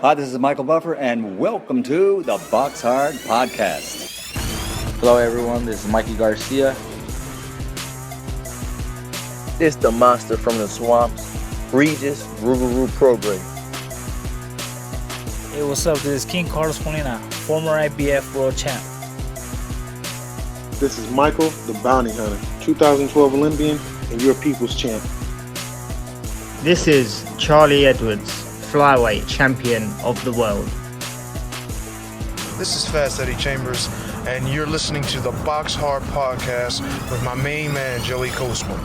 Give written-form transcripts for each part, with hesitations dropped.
Hi, this is Michael Buffer, and welcome to the Box Hard Podcast. Hello, everyone. This is Mikey Garcia. It's the monster from the swamps, Regis Rougarou Prograis. Hey, what's up? This is King Carlos Molina, former IBF world champ. This is Michael, the Bounty Hunter, 2012 Olympian and your people's champ. This is Charlie Edwards, flyweight champion of the world. This is Fast Eddie Chambers, and you're listening to the Box Hard Podcast with my main man, Joey Coastman.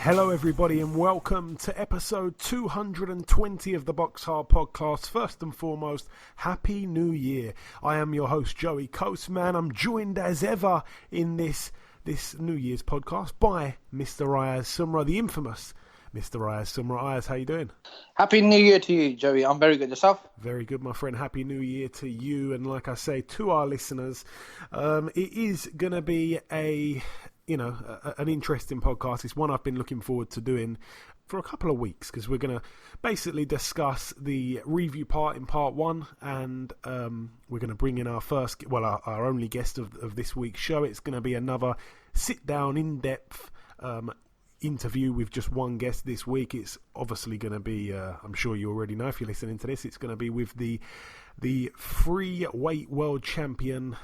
Hello, everybody, and welcome to episode 220 of the Box Hard Podcast. First and foremost, Happy New Year. I am your host, Joey Coastman. I'm joined as ever in this New Year's podcast by Mr. Ayaz Sumra, the infamous Mr. Ayaz Sumra. Ayaz, how you doing? Happy New Year to you, Joey. I'm very good. Yourself? Very good, my friend. Happy New Year to you, and like I say, to our listeners, it is going to be an interesting podcast. It's one I've been looking forward to doing for a couple of weeks, because we're going to basically discuss the review part in part one, and we're going to bring in our only guest of this week's show. It's going to be another sit-down, in-depth interview with just one guest this week. It's obviously going to be, I'm sure you already know if you're listening to this, it's going to be with the free weight world champion,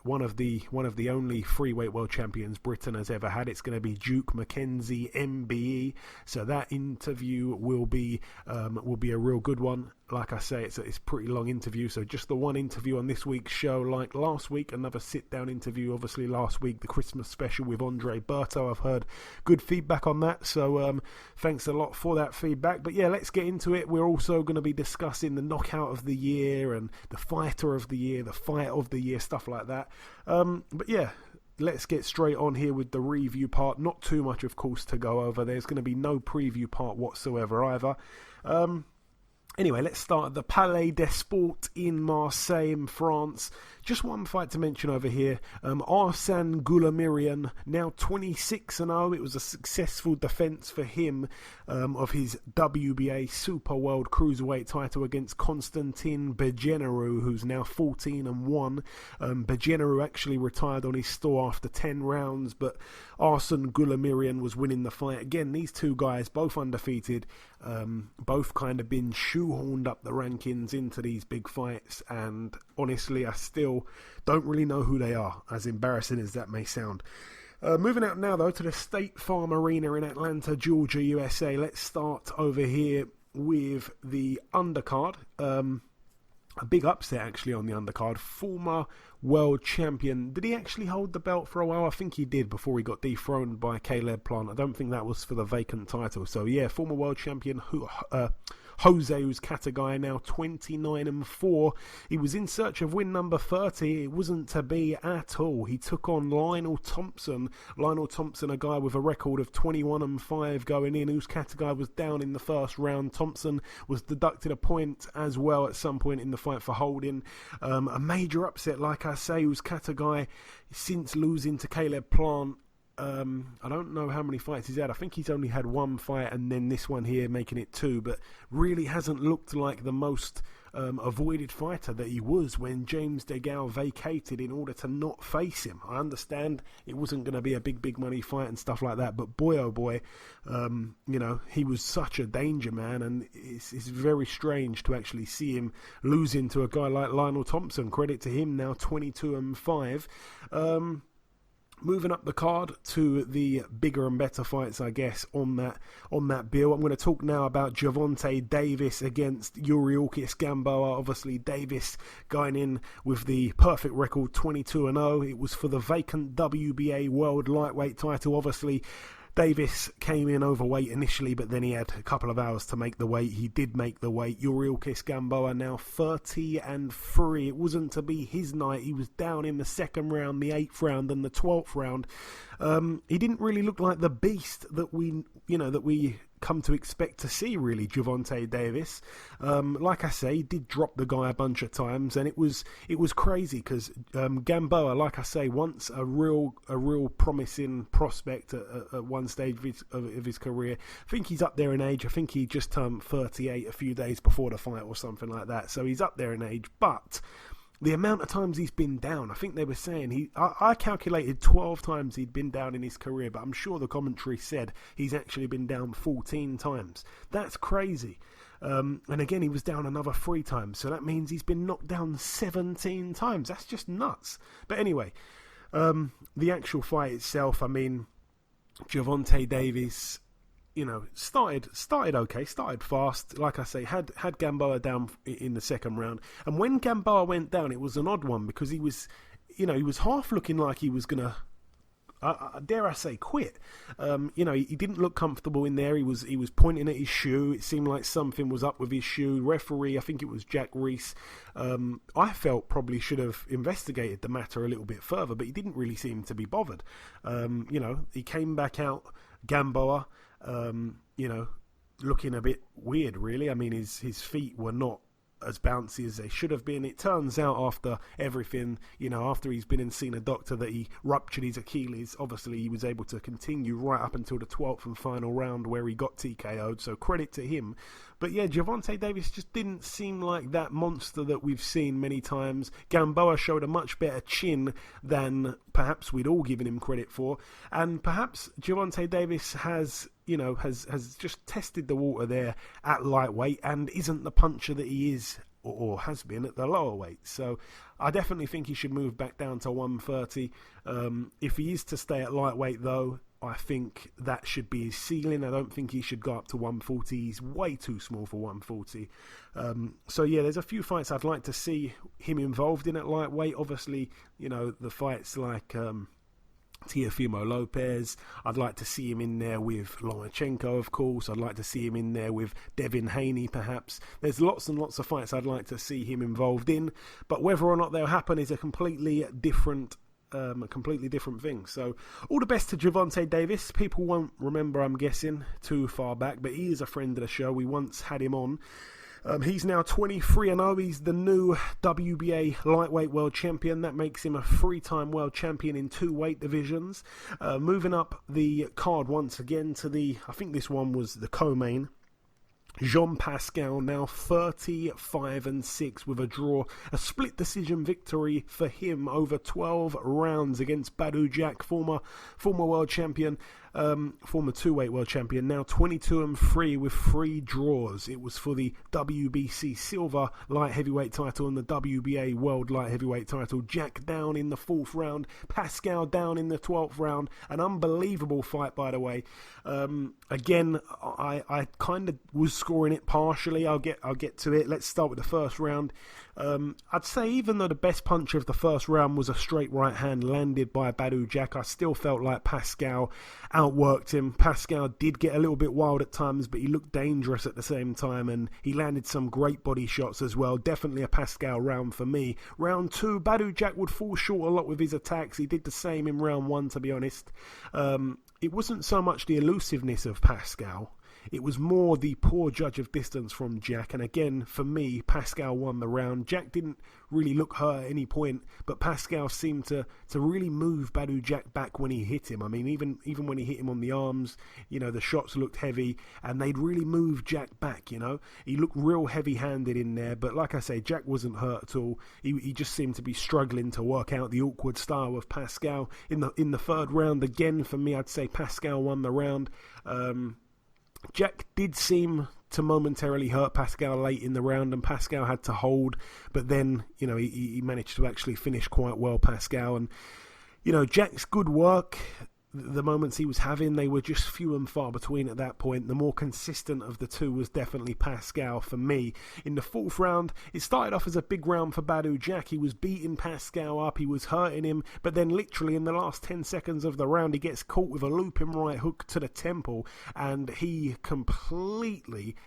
one of the only free weight world champions Britain has ever had. It's going to be Duke McKenzie, MBE. So that interview will be a real good one. Like I say, it's a pretty long interview. So just the one interview on this week's show, like last week, another sit-down interview. Obviously, last week the Christmas special with Andre Berto. I've heard good feedback on that. So thanks a lot for that feedback. But yeah, let's get into it. We're also going to be discussing the knockout of the year and the fighter of the year, the fight of the year, stuff like that. But yeah, let's get straight on here with the review part. Not too much, of course, to go over. There's going to be no preview part whatsoever either. Anyway, let's start at the Palais des Sports in Marseille in France. Just one fight to mention over here. Arslan Goulamirian, now 26-0. It was a successful defence for him of his WBA Super World Cruiserweight title against Constantin Bejeneru, who's now 14-1. Bejeneru actually retired on his store after 10 rounds, but Arslan Goulamirian was winning the fight. Again, these two guys, both undefeated, both kind of been shoehorned up the rankings into these big fights, and honestly, I still don't really know who they are, as embarrassing as that may sound. Moving out now, though, to the State Farm Arena in Atlanta, Georgia, USA. Let's start over here with the undercard. A big upset, actually, on the undercard. Former world champion. Did he actually hold the belt for a while? I think he did before he got dethroned by Caleb Plant. I don't think that was for the vacant title. So, yeah, former world champion Jose Uzcategui, now 29-4. He was in search of win number 30. It wasn't to be at all. He took on Lionel Thompson. Lionel Thompson, a guy with a record of 21-5 going in. Uzcategui was down in the first round. Thompson was deducted a point as well at some point in the fight for holding. A major upset, like I say. Uzcategui, since losing to Caleb Plant, I don't know how many fights he's had. I think he's only had one fight, and then this one here making it two, but really hasn't looked like the most avoided fighter that he was when James DeGale vacated in order to not face him. I understand it wasn't going to be a big money fight and stuff like that, but boy oh boy, he was such a danger, man, and it's very strange to actually see him losing to a guy like Lionel Thompson. Credit to him, now 22-5. Moving up the card to the bigger and better fights, I guess, on that bill. I'm going to talk now about Gervonta Davis against Yuriorkis Gamboa. Obviously, Davis going in with the perfect record, 22-0. It was for the vacant WBA World Lightweight title. Obviously, Davis came in overweight initially, but then he had a couple of hours to make the weight. He did make the weight. Yuriorkis Gamboa now 30-3. It wasn't to be his night. He was down in the second round, the 8th round, and the 12th round. He didn't really look like the beast that we come to expect to see, really, Gervonta Davis. Like I say, he did drop the guy a bunch of times, and it was crazy because Gamboa, like I say, once a real promising prospect at one stage of his career. I think he's up there in age. I think he just turned 38 a few days before the fight or something like that. So he's up there in age, but the amount of times he's been down, I think they were saying I calculated 12 times he'd been down in his career, but I'm sure the commentary said he's actually been down 14 times. That's crazy. And again, he was down another 3 times, so that means he's been knocked down 17 times. That's just nuts. But anyway, the actual fight itself, I mean, Gervonta Davis, started okay, started fast. Like I say, had Gamboa down in the second round. And when Gamboa went down, it was an odd one because he was half looking like he was going to, dare I say, quit. He didn't look comfortable in there. He was pointing at his shoe. It seemed like something was up with his shoe. Referee, I think it was Jack Reese, I felt probably should have investigated the matter a little bit further, but he didn't really seem to be bothered. He came back out, Gamboa, looking a bit weird, really. I mean, his feet were not as bouncy as they should have been. It turns out after everything, after he's been and seen a doctor, that he ruptured his Achilles. Obviously, he was able to continue right up until the 12th and final round where he got TKO'd, so credit to him. But yeah, Gervonta Davis just didn't seem like that monster that we've seen many times. Gamboa showed a much better chin than perhaps we'd all given him credit for, and perhaps Gervonta Davis has just tested the water there at lightweight and isn't the puncher that he is or has been at the lower weight. So I definitely think he should move back down to 130. If he is to stay at lightweight, though, I think that should be his ceiling. I don't think he should go up to 140. He's way too small for 140. So yeah, there's a few fights I'd like to see him involved in at lightweight. Obviously, the fights like Teofimo Lopez. I'd like to see him in there with Lomachenko, of course. I'd like to see him in there with Devin Haney, perhaps. There's lots and lots of fights I'd like to see him involved in, but whether or not they'll happen is a completely different thing. So all the best to Gervonta Davis. People won't remember, I'm guessing, too far back, but he is a friend of the show. We once had him on. He's now 23-0. He's the new WBA lightweight world champion. That makes him a 3-time world champion in 2 weight divisions. Moving up the card once again to I think this one was the co-main. Jean Pascal now 35-6 with a draw, a split decision victory for him over 12 rounds against Badou Jack, former world champion, former 2-weight world champion, now 22-3 with 3 draws. It was for the WBC silver light heavyweight title and the WBA world light heavyweight title. Jack down in the 4th round, Pascal down in the 12th round. An unbelievable fight, by the way. Again, I kind of was scoring it partially. I'll get to it. Let's start with the first round. I'd say even though the best punch of the first round was a straight right hand landed by Badou Jack, I still felt like Pascal outworked him. Pascal did get a little bit wild at times, but he looked dangerous at the same time, and he landed some great body shots as well. Definitely a Pascal round for me. Round 2, Badou Jack would fall short a lot with his attacks. He did the same in round 1, to be honest. It wasn't so much the elusiveness of Pascal. It was more the poor judge of distance from Jack, and again, for me, Pascal won the round. Jack didn't really look hurt at any point, but Pascal seemed to really move Badou Jack back when he hit him. I mean, even when he hit him on the arms, the shots looked heavy, and they'd really moved Jack back, He looked real heavy-handed in there, but like I say, Jack wasn't hurt at all. He just seemed to be struggling to work out the awkward style of Pascal. In the 3rd round, again, for me, I'd say Pascal won the round. Jack did seem to momentarily hurt Pascal late in the round, and Pascal had to hold, but then, he managed to actually finish quite well, Pascal. And, Jack's good work, the moments he was having, they were just few and far between at that point. The more consistent of the two was definitely Pascal for me. In the 4th round, it started off as a big round for Badou Jack. He was beating Pascal up, he was hurting him, but then literally in the last 10 seconds of the round, he gets caught with a looping right hook to the temple, and he completely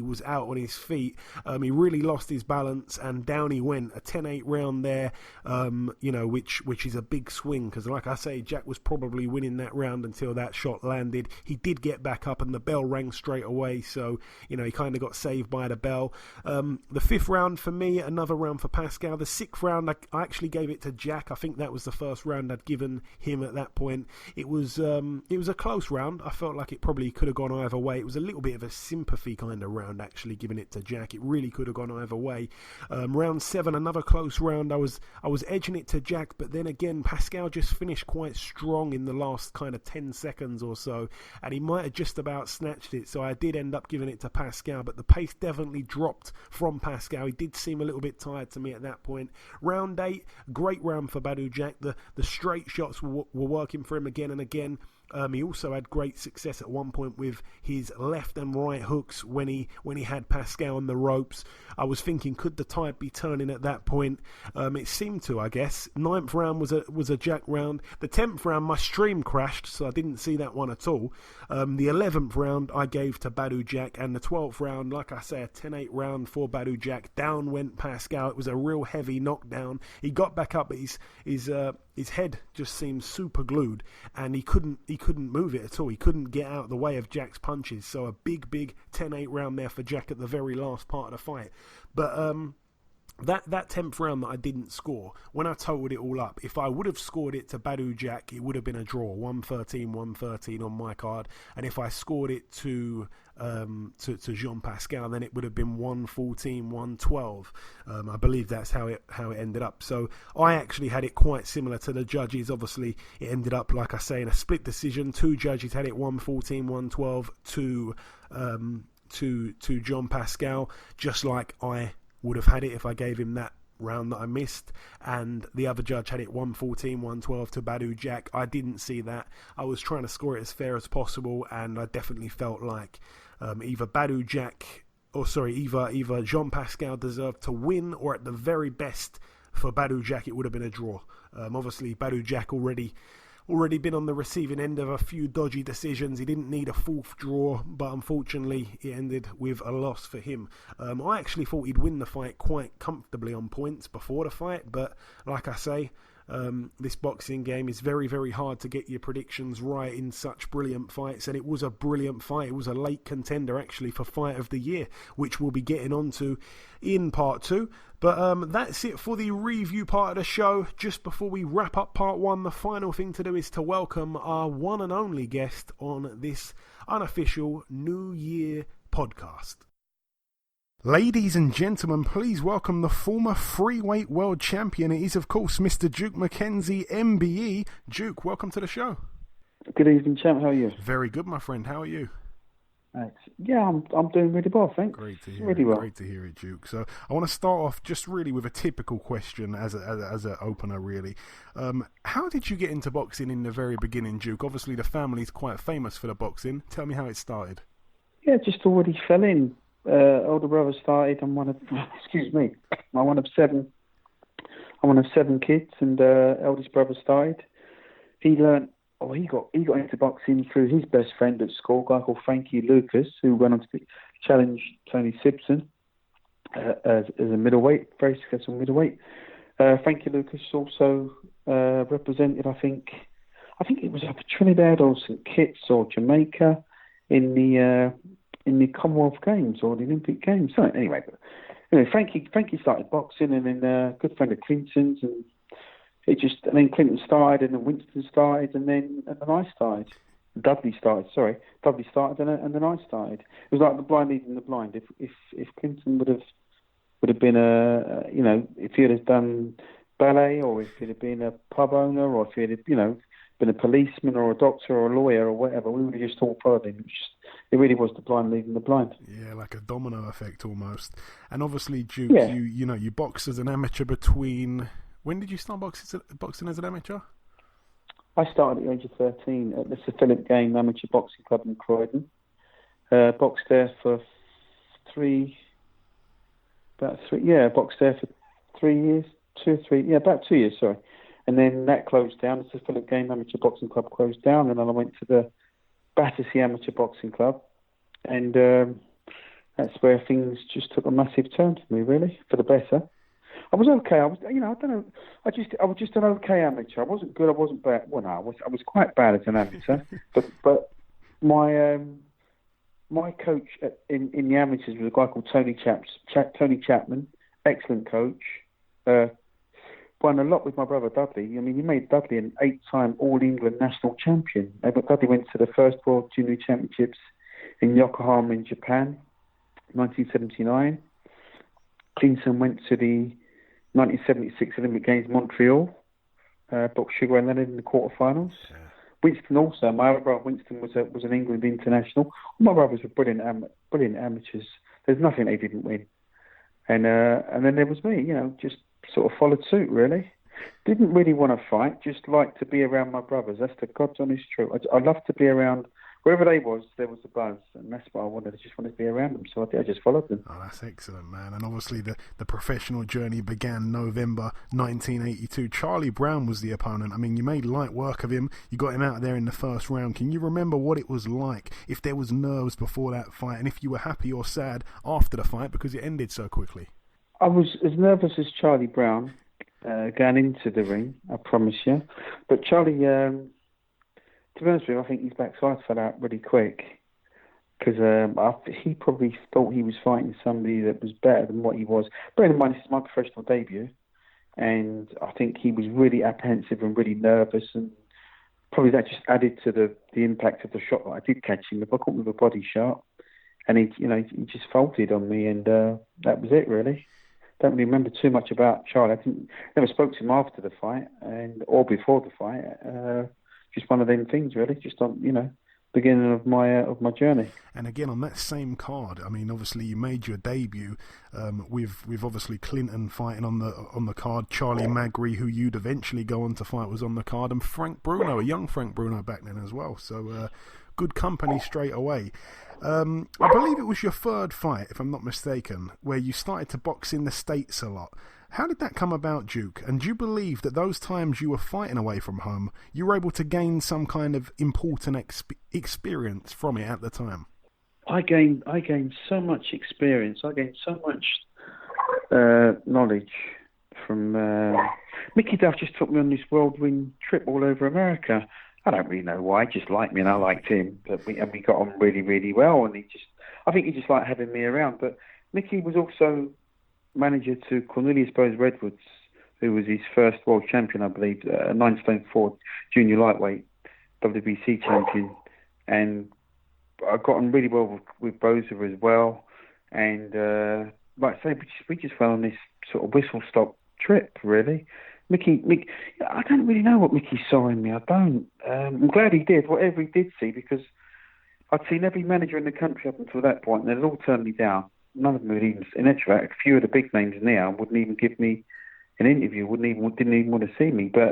was out on his feet. He really lost his balance, and down he went. A 10-8 round there, which is a big swing, because like I say, Jack was probably probably winning that round until that shot landed. He did get back up and the bell rang straight away, so he kind of got saved by the bell. The fifth round for me, another round for Pascal. The sixth round, I actually gave it to Jack. I think that was the first round I'd given him at that point. It was a close round. I felt like it probably could have gone either way. It was a little bit of a sympathy kind of round, actually, giving it to Jack. It really could have gone either way. Round 7, another close round. I was edging it to Jack, but then again, Pascal just finished quite strong in the last kind of 10 seconds or so, and he might have just about snatched it, so I did end up giving it to Pascal, but the pace definitely dropped from Pascal. He did seem a little bit tired to me at that point. Round 8, great round for Badou Jack. The straight shots were working for him again and again. He also had great success at one point with his left and right hooks when he had Pascal on the ropes. I was thinking, could the tide be turning at that point? It seemed to, I guess. 9th round was a Jack round. The 10th round, my stream crashed, so I didn't see that one at all. The 11th round I gave to Badou Jack, and the 12th round, like I say, a 10-8 round for Badou Jack. Down went Pascal. It was a real heavy knockdown. He got back up, but his head just seemed super glued, and he couldn't move it at all. He couldn't get out of the way of Jack's punches. So a big 10-8 round there for Jack at the very last part of the fight. But that 10th round that I didn't score, when I totaled it all up, if I would have scored it to Badou Jack, it would have been a draw, 113 on my card. And if I scored it to Jean Pascal, then it would have been 114-112. I believe that's how it ended up. So I actually had it quite similar to the judges. Obviously, it ended up, like I say, in a split decision. 2 judges had it 114-112 to Jean Pascal, just like I would have had it if I gave him that round that I missed, and the other judge had it 114-112 to Badou Jack. I didn't see that. I was trying to score it as fair as possible, and I definitely felt like either Jean Pascal deserved to win, or at the very best for Badou Jack it would have been a draw. Obviously Badou Jack already been on the receiving end of a few dodgy decisions. He didn't need a 4th draw, but unfortunately it ended with a loss for him. I actually thought he'd win the fight quite comfortably on points before the fight, but like I say, this boxing game is very, very hard to get your predictions right in such brilliant fights, and it was a brilliant fight. It was a late contender actually for Fight of the Year, which we'll be getting onto in part 2. But that's it for the review part of the show. Just before we wrap up part 1, the final thing to do is to welcome our one and only guest on this unofficial New Year podcast. Ladies and gentlemen, please welcome the former freeweight world champion. It is, of course, Mr. Duke McKenzie, MBE. Duke, welcome to the show. Good evening, champ. How are you? Very good, my friend. How are you? Yeah, I'm doing really well, thanks. Great to hear really it. Well. Great to hear it, Duke. So I want to start off just really with a typical question as an opener, really. How did you get into boxing in the very beginning, Duke? Obviously, the family's quite famous for the boxing. Tell me how it started. Yeah, just already fell in. Older brother started. I'm one of seven. I'm one of 7 kids, and eldest brother started. He learned. He got into boxing through his best friend at school, a guy called Frankie Lucas, who went on to challenge Tony Simpson as a middleweight, very successful middleweight. Frankie Lucas also represented, I think it was up at Trinidad or St Kitts or Jamaica in the Commonwealth Games or the Olympic Games. So anyway, Frankie started boxing, and then a good friend of Clinton's, and then Clinton started, and then Winston started, and then I started. Dudley started, and then I started. It was like the blind leading the blind. If Clinton would have been if he had done ballet, or if he'd have been a pub owner, or if he'd have been a policeman or a doctor or a lawyer or whatever, we would have just all followed him. It really was the blind leading the blind. Yeah, like a domino effect almost. And obviously, Duke, you boxed as an amateur between. When did you start boxing as an amateur? I started at the age of 13 at the Sir Philip Game Amateur Boxing Club in Croydon. Boxed there for 3 years, 2 or 3, about 2 years, sorry. And then that closed down. The Sir Philip Game Amateur Boxing Club closed down, and then I went to the Battersea Amateur Boxing Club, and that's where things just took a massive turn for me, really, for the better. I was okay. I was, I don't know. I was just an okay amateur. I wasn't good. I wasn't bad. Well, no, I was quite bad as an amateur. but my coach in the amateurs was a guy called Tony Chapman, excellent coach. Won a lot with my brother Dudley. I mean, he made Dudley an 8-time All England national champion. Dudley went to the first World Junior Championships in Yokohama in Japan, 1979. Clinton went to the 1976 Olympic Games Montreal, boxed Sugar Ray Leonard in the quarterfinals. Yeah. Winston also, my other brother Winston was an England international. All my brothers were brilliant amateurs. There's nothing they didn't win. And then there was me, just sort of followed suit really. Didn't really want to fight, just liked to be around my brothers. That's the God's honest truth. I love to be around. Wherever they was, there was a buzz, and that's what I wanted. I just wanted to be around them, so I just followed them. Oh, that's excellent, man. And obviously the professional journey began November 1982. Charlie Brown was the opponent. I mean, you made light work of him. You got him out there in the first round. Can you remember what it was like, if there was nerves before that fight, and if you were happy or sad after the fight because it ended so quickly? I was as nervous as Charlie Brown going into the ring, I promise you. But Charlie... to be honest with you, I think his backside fell out really quick because he probably thought he was fighting somebody that was better than what he was. Bear in mind, this is my professional debut, and I think he was really apprehensive and really nervous, and probably that just added to the impact of the shot that I did catch him. If I caught him with a body shot, and he just folded on me, and that was it really. Don't really remember too much about Charlie. I never spoke to him after the fight or before the fight. Just one of them things, really. Just on, beginning of my journey. And again, on that same card, I mean, obviously you made your debut with obviously Clinton fighting on the card. Charlie Magri, who you'd eventually go on to fight, was on the card, and Frank Bruno, a young Frank Bruno back then as well. So good company straight away. I believe it was your third fight, if I'm not mistaken, where you started to box in the States a lot. How did that come about, Duke? And do you believe that those times you were fighting away from home, you were able to gain some kind of important experience from it at the time? I gained so much experience. I gained so much knowledge from... Mickey Duff just took me on this whirlwind trip all over America. I don't really know why. He just liked me and I liked him. But we got on really, really well. And I think he just liked having me around. But Mickey was also manager to Cornelius Bowes Redwoods, who was his first world champion, I believe, 9 stone 4 junior lightweight WBC champion. And I got on really well with Bowser as well. And like I say, we just went on this sort of whistle-stop trip, really. Mickey, I don't really know what Mickey saw in me. I don't. I'm glad he did, whatever he did see, because I'd seen every manager in the country up until that point, and they'd all turned me down. None of them would even, in actual fact, a few of the big names now wouldn't even give me an interview, didn't even want to see me. But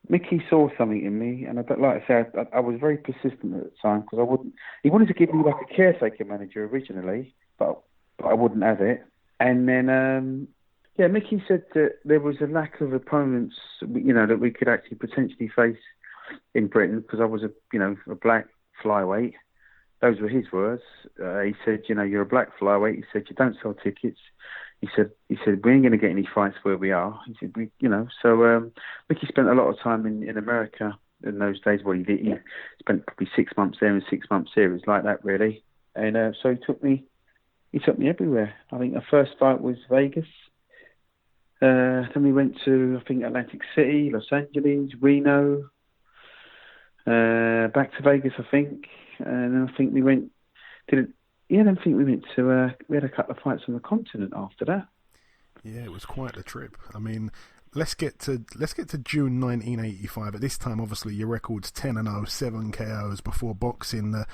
Mickey saw something in me, and like I said, I was very persistent at the time because he wanted to give me like a caretaker manager originally, but I wouldn't have it. And then, Mickey said that there was a lack of opponents, that we could actually potentially face in Britain because I was a black flyweight. Those were his words. He said, you're a black flyweight. He said, you don't sell tickets. He said, we ain't going to get any fights where we are. He said, So Mickey spent a lot of time in America in those days. Well, he did. He spent probably 6 months there and 6 months here. It was like that, really. And so he took me everywhere. I think our first fight was Vegas. Then we went to, I think, Atlantic City, Los Angeles, Reno, back to Vegas, I think. And then I think we went to, we had a couple of fights on the continent after that. Yeah, it was quite the trip. I mean, let's get to June 1985. At this time, obviously, your record's 10-0, 7 KOs before boxing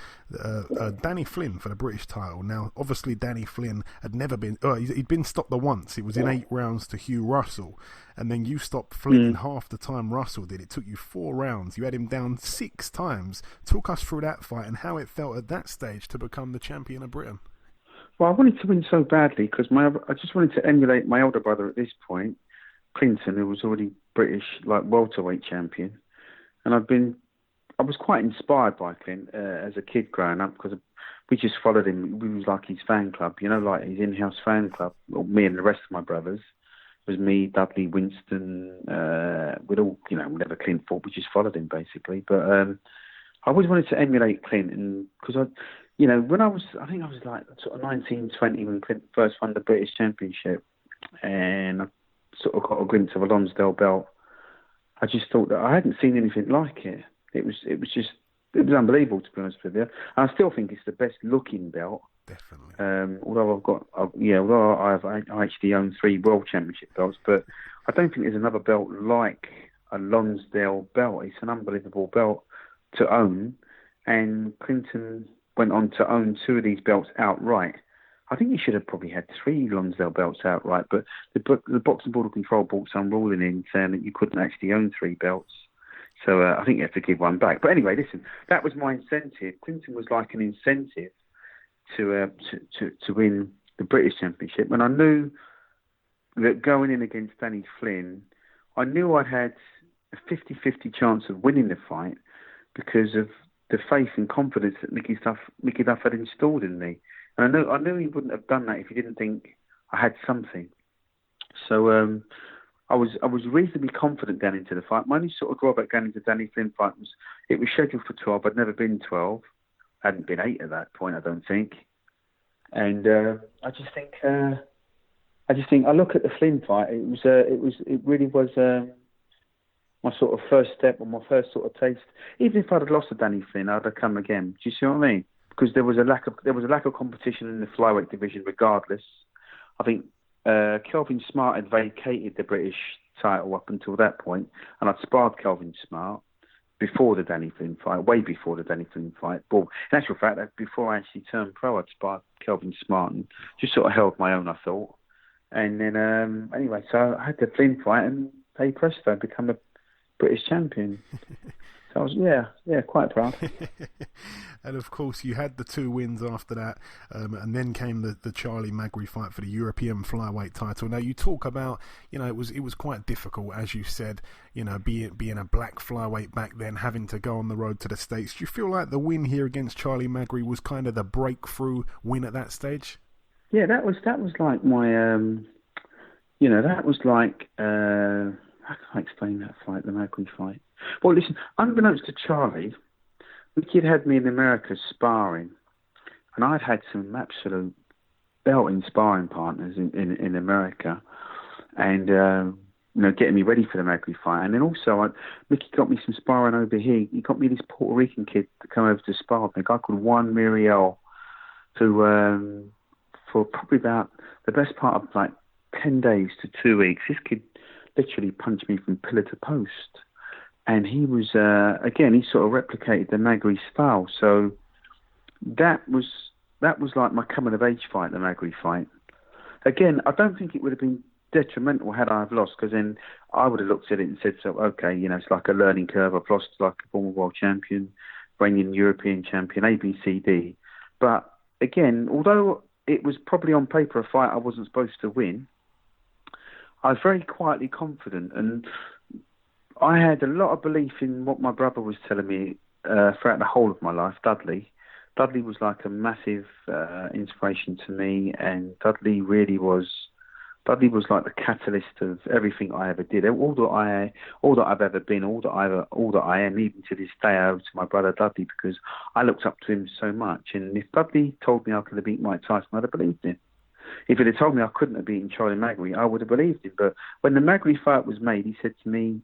Danny Flynn for the British title. Now, obviously, Danny Flynn had never been... he'd been stopped once. It was in 8 rounds to Hugh Russell. And then you stopped Flynn in half the time Russell did. It took you 4 rounds. You had him down 6 times. Talk us through that fight and how it felt at that stage to become the champion of Britain. Well, I wanted to win so badly because I just wanted to emulate my older brother at this point, Clinton, who was already British welterweight champion, and I was quite inspired by Clint as a kid growing up because we just followed him. We was like his fan club, like his in-house fan club. Well, me and the rest of my brothers. It was me, Dudley, Winston, we'd all, whenever Clint fought, we just followed him basically. But I always wanted to emulate Clint, and because when I think I was like sort of 19, 20 when Clint first won the British Championship, and I sort of got a glimpse of a Lonsdale belt. I just thought that I hadn't seen anything like it. It was unbelievable, to be honest with you. And I still think it's the best looking belt. Definitely. Although I actually own 3 World Championship belts, but I don't think there's another belt like a Lonsdale belt. It's an unbelievable belt to own, and Clinton went on to own 2 of these belts outright. I think he should have probably had 3 Lonsdale belts outright, but the Boxing Board of Control brought some ruling in saying that you couldn't actually own 3 belts. So I think you have to give one back. But anyway, listen, that was my incentive. Clinton was like an incentive to win the British Championship. And I knew that going in against Danny Flynn, I knew I had a 50-50 chance of winning the fight because of the faith and confidence that Mickey Duff had installed in me. And I knew he wouldn't have done that if he didn't think I had something. So I was reasonably confident going into the fight. My only sort of drawback going into the Danny Flynn fight was it was scheduled for 12. I'd never been 12. I hadn't been 8 at that point, I don't think. And I just think I look at the Flynn fight. It really was my sort of first step or my first sort of taste. Even if I'd have lost to Danny Flynn, I'd have come again. Do you see what I mean? Because there was a lack of competition in the flyweight division. Regardless, I think Kelvin Smart had vacated the British title up until that point, and I'd sparred Kelvin Smart before the Danny Flynn fight, way before the Danny Flynn fight. But in actual fact, before I actually turned pro, I'd sparred Kelvin Smart and just sort of held my own, I thought. And then anyway, so I had the Flynn fight, and hey presto, become a British champion. So I was, quite proud. And of course, you had the 2 wins after that, and then came the Charlie Magri fight for the European flyweight title. Now, you talk about, it was quite difficult, as you said, being a black flyweight back then, having to go on the road to the States. Do you feel like the win here against Charlie Magri was kind of the breakthrough win at that stage? Yeah, that was like my, that was like, how can I explain that fight, the Magri fight? Well, listen, unbeknownst to Charlie, Mickey had me in America sparring, and I'd had some absolute belting sparring partners in America, and getting me ready for the Magri fight. And then also, Mickey got me some sparring over here. He got me this Puerto Rican kid to come over to spar with me, a guy called Juan Muriel, who for probably about the best part of like 10 days to 2 weeks, this kid literally punched me from pillar to post. And he was, again, he sort of replicated the Magri style. So that was like my coming of age fight, the Magri fight. Again, I don't think it would have been detrimental had I have lost, because then I would have looked at it and said, so, okay, it's like a learning curve. I've lost like a former world champion, reigning European champion, A, B, C, D. But again, although it was probably on paper a fight I wasn't supposed to win, I was very quietly confident, and I had a lot of belief in what my brother was telling me throughout the whole of my life, Dudley. Dudley was like a massive inspiration to me, and Dudley was like the catalyst of everything I ever did. All that I've ever been, all that I am, even to this day, I owe to my brother Dudley, because I looked up to him so much. And if Dudley told me I could have beaten Mike Tyson, I'd have believed him. If he'd have told me I couldn't have beaten Charlie Magri, I would have believed him. But when the Magri fight was made, he said to me,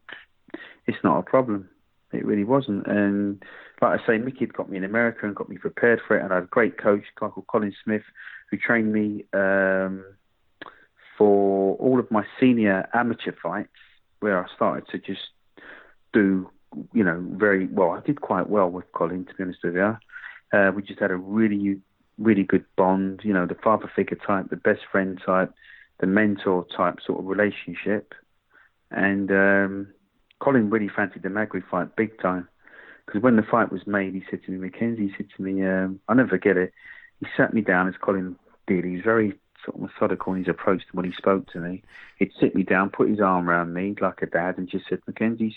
it's not a problem. It really wasn't. And like I say, Mickey had got me in America and got me prepared for it. And I had a great coach, a guy called Colin Smith, who trained me for all of my senior amateur fights, where I started to just do, very well. I did quite well with Colin, to be honest with you. We just had a really, really good bond, the father figure type, the best friend type, the mentor type sort of relationship. And Colin really fancied the Magri fight big time, because when the fight was made, he said to me, Mackenzie, I'll never forget it. He sat me down, as Colin did. He was very sort of methodical in his approach to when he spoke to me. He'd sit me down, put his arm around me like a dad, and just said, Mackenzie,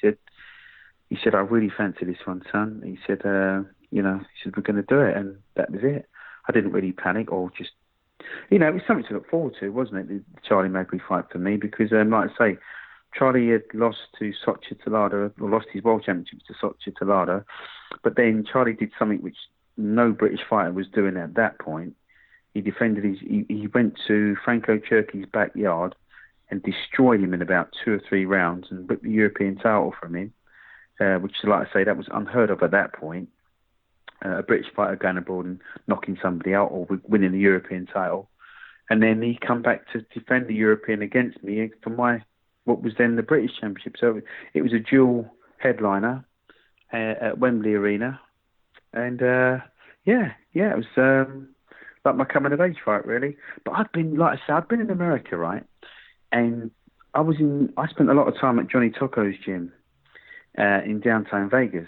he said, I really fancy this one, son. He said, we're going to do it. And that was it. I didn't really panic or just, it was something to look forward to, wasn't it? The Charlie Magri fight for me, because, like I say, Charlie had lost to Socha Talada, or lost his world championships to Socha Talada, but then Charlie did something which no British fighter was doing at that point. He defended he went to Franco Cherki's backyard and destroyed him in about 2 or 3 rounds and took the European title from him, which, like I say, that was unheard of at that point. A British fighter going abroad and knocking somebody out or winning the European title. And then he come back to defend the European against me for what was then the British Championship. So it was a dual headliner at Wembley Arena. And it was like my coming of age fight, really. But I've been in America, right? And I spent a lot of time at Johnny Tocco's gym in downtown Vegas.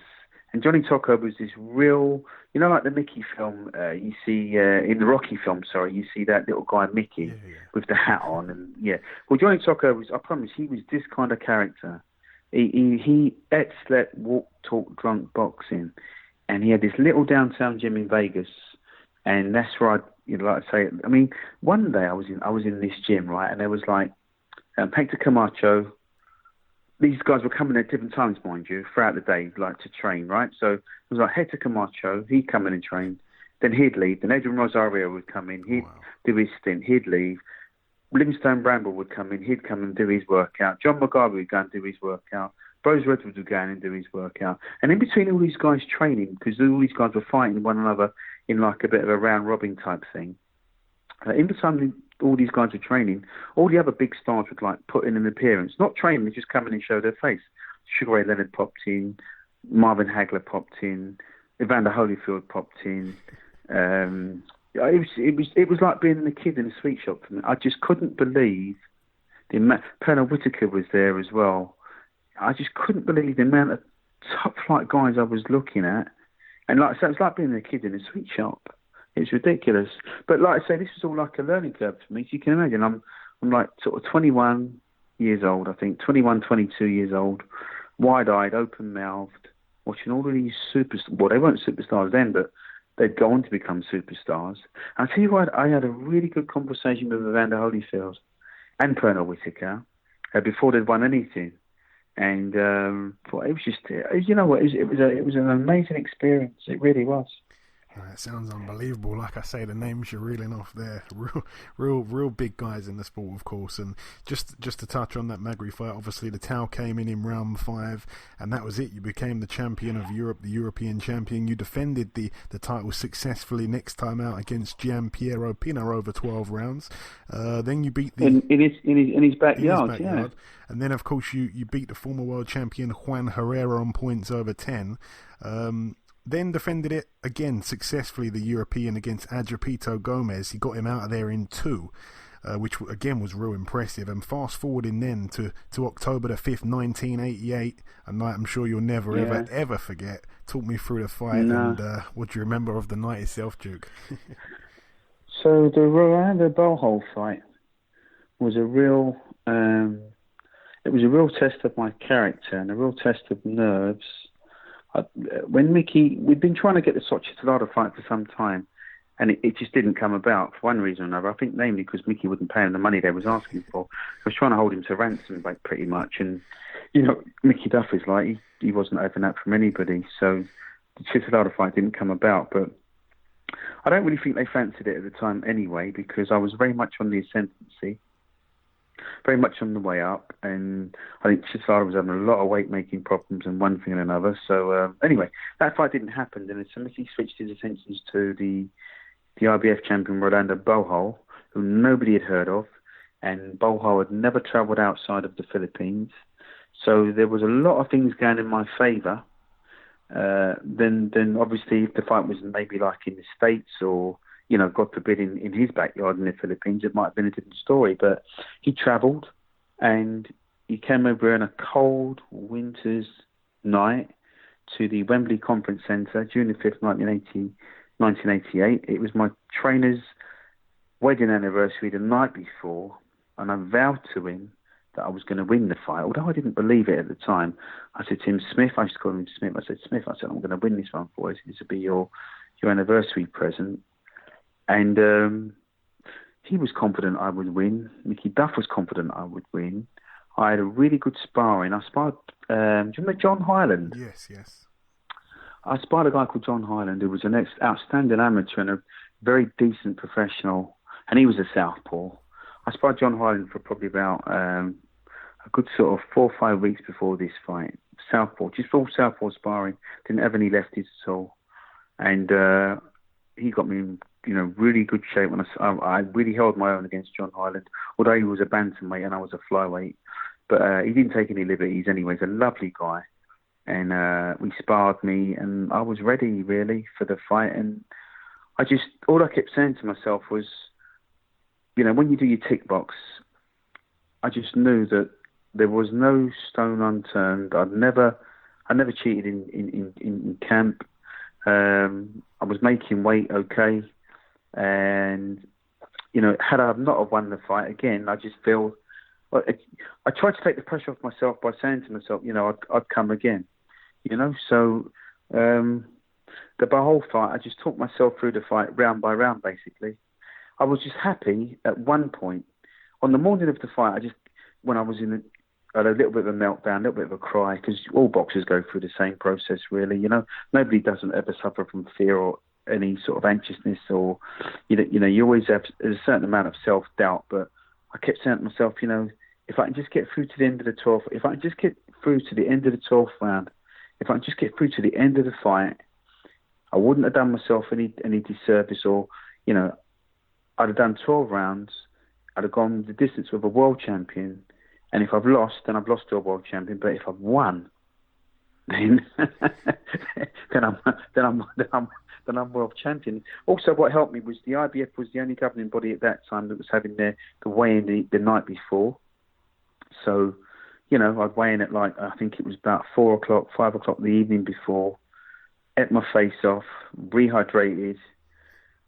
And Johnny Tocco was this real, like the Mickey film, you see, in the Rocky film, you see that little guy Mickey with the hat on. And well, Johnny Tocco was, I promise, he was this kind of character. He ate, slept, walked, talked, drunk, boxing. And he had this little downtown gym in Vegas. And that's where like I say, I mean, one day I was in this gym, right? And there was like Hector Camacho. These guys were coming at different times, mind you, throughout the day, like to train, right? So it was like Hector Camacho, he'd come in and train. Then he'd leave. Then Adrian Rosario would come in. He'd do his stint. He'd leave. Livingstone Bramble would come in. He'd come and do his workout. John McGarvey would go and do his workout. Bruce Redwood would go in and do his workout. And in between all these guys training, because all these guys were fighting one another in like a bit of a round-robin type thing, in between all these guys were training, all the other big stars would like put in an appearance. Not training, they just come in and show their face. Sugar Ray Leonard popped in, Marvin Hagler popped in, Evander Holyfield popped in. It was like being a kid in a sweet shop for me. I just couldn't believe the amount. Pernell Whitaker was there as well. I just couldn't believe the amount of top flight guys I was looking at. And like I said, it was like being a kid in a sweet shop. It's ridiculous. But like I say, this was all like a learning curve for me. So you can imagine, I'm like sort of 21 years old, I think, 21, 22 years old, wide-eyed, open-mouthed, watching all of these superstars. Well, they weren't superstars then, but they'd go on to become superstars. And I tell you what, I had a really good conversation with Evander Holyfield and Pernell Whitaker before they'd won anything. And it was just, it was an amazing experience. It really was. It sounds unbelievable. Like I say, the names you're reeling off there, real big guys in the sport, of course. And just to touch on that Magri fight, obviously the towel came in round 5, and that was it. You became the champion of Europe, the European champion. You defended the title successfully next time out against Gian Piero Pino over 12 rounds. Then you beat in his backyard, yeah. And then, of course, you beat the former world champion Juan Herrera on points over 10. Then defended it again successfully, the European, against Agapito Gomez. He got him out of there in 2, which again was real impressive. And fast forwarding then to October the 5th, 1988, a night I'm sure you'll never ever forget. Talk me through the fight and what do you remember of the night itself, Duke? So the Rolando Bohol fight was a real test of my character and a real test of nerves. When we'd been trying to get the Socha Talada fight for some time, and it just didn't come about for one reason or another. I think namely because Mickey wouldn't pay him the money they was asking for. I was trying to hold him to ransom, like, pretty much, and Mickey Duff is like he wasn't open up from anybody, so the Talada fight didn't come about. But I don't really think they fancied it at the time anyway, because I was very much on the ascendancy, very much on the way up, and I think Chisara was having a lot of weight-making problems and one thing and another. So anyway, that fight didn't happen, and so Mickey switched his attentions to the IBF champion Rolando Bohol, who nobody had heard of, and Bohol had never travelled outside of the Philippines. So there was a lot of things going in my favour. Then obviously if the fight was maybe like in the States or, God forbid, in his backyard in the Philippines, it might have been a different story. But he travelled, and he came over on a cold winter's night to the Wembley Conference Centre, June the 5th, 1988. It was my trainer's wedding anniversary the night before, and I vowed to him that I was going to win the fight, although I didn't believe it at the time. I said to him, Smith, I used to call him Smith, I said, I'm going to win this one for you. This will be your anniversary present. And he was confident I would win. Mickey Duff was confident I would win. I had a really good sparring. I sparred, do you remember John Hyland? Yes, yes. I sparred a guy called John Hyland, who was an outstanding amateur and a very decent professional, and he was a southpaw. I sparred John Hyland for probably about a good sort of 4 or 5 weeks before this fight. Southpaw, just all southpaw sparring. Didn't have any lefties at all, and he got me in, really good shape. When I really held my own against John Hyland, although he was a bantamweight and I was a flyweight. But he didn't take any liberties anyway. He's a lovely guy. And we sparred me, and I was ready, really, for the fight. And all I kept saying to myself was, when you do your tick box, I just knew that there was no stone unturned. I never cheated in camp. I was making weight okay. And, had I not have won the fight again, I just feel... I tried to take the pressure off myself by saying to myself, I'd come again, So the whole fight, I just talked myself through the fight round by round, basically. I was just happy at one point. On the morning of the fight, when I was I had a little bit of a meltdown, a little bit of a cry, because all boxers go through the same process, really. Nobody doesn't ever suffer from fear or any sort of anxiousness, or, you always have a certain amount of self-doubt, but I kept saying to myself, if I can just get through to the end of the 12th, if I can just get through to the end of the 12th round, if I can just get through to the end of the fight, I wouldn't have done myself any disservice, or, I'd have done 12 rounds, I'd have gone the distance with a world champion, and if I've lost, then I've lost to a world champion, but if I've won, then then I'm world champion. Also, what helped me was the IBF was the only governing body at that time that was having the weigh-in the night before. So, I'd weigh in at I think it was about 4 o'clock, 5 o'clock the evening before, ate my face off, rehydrated,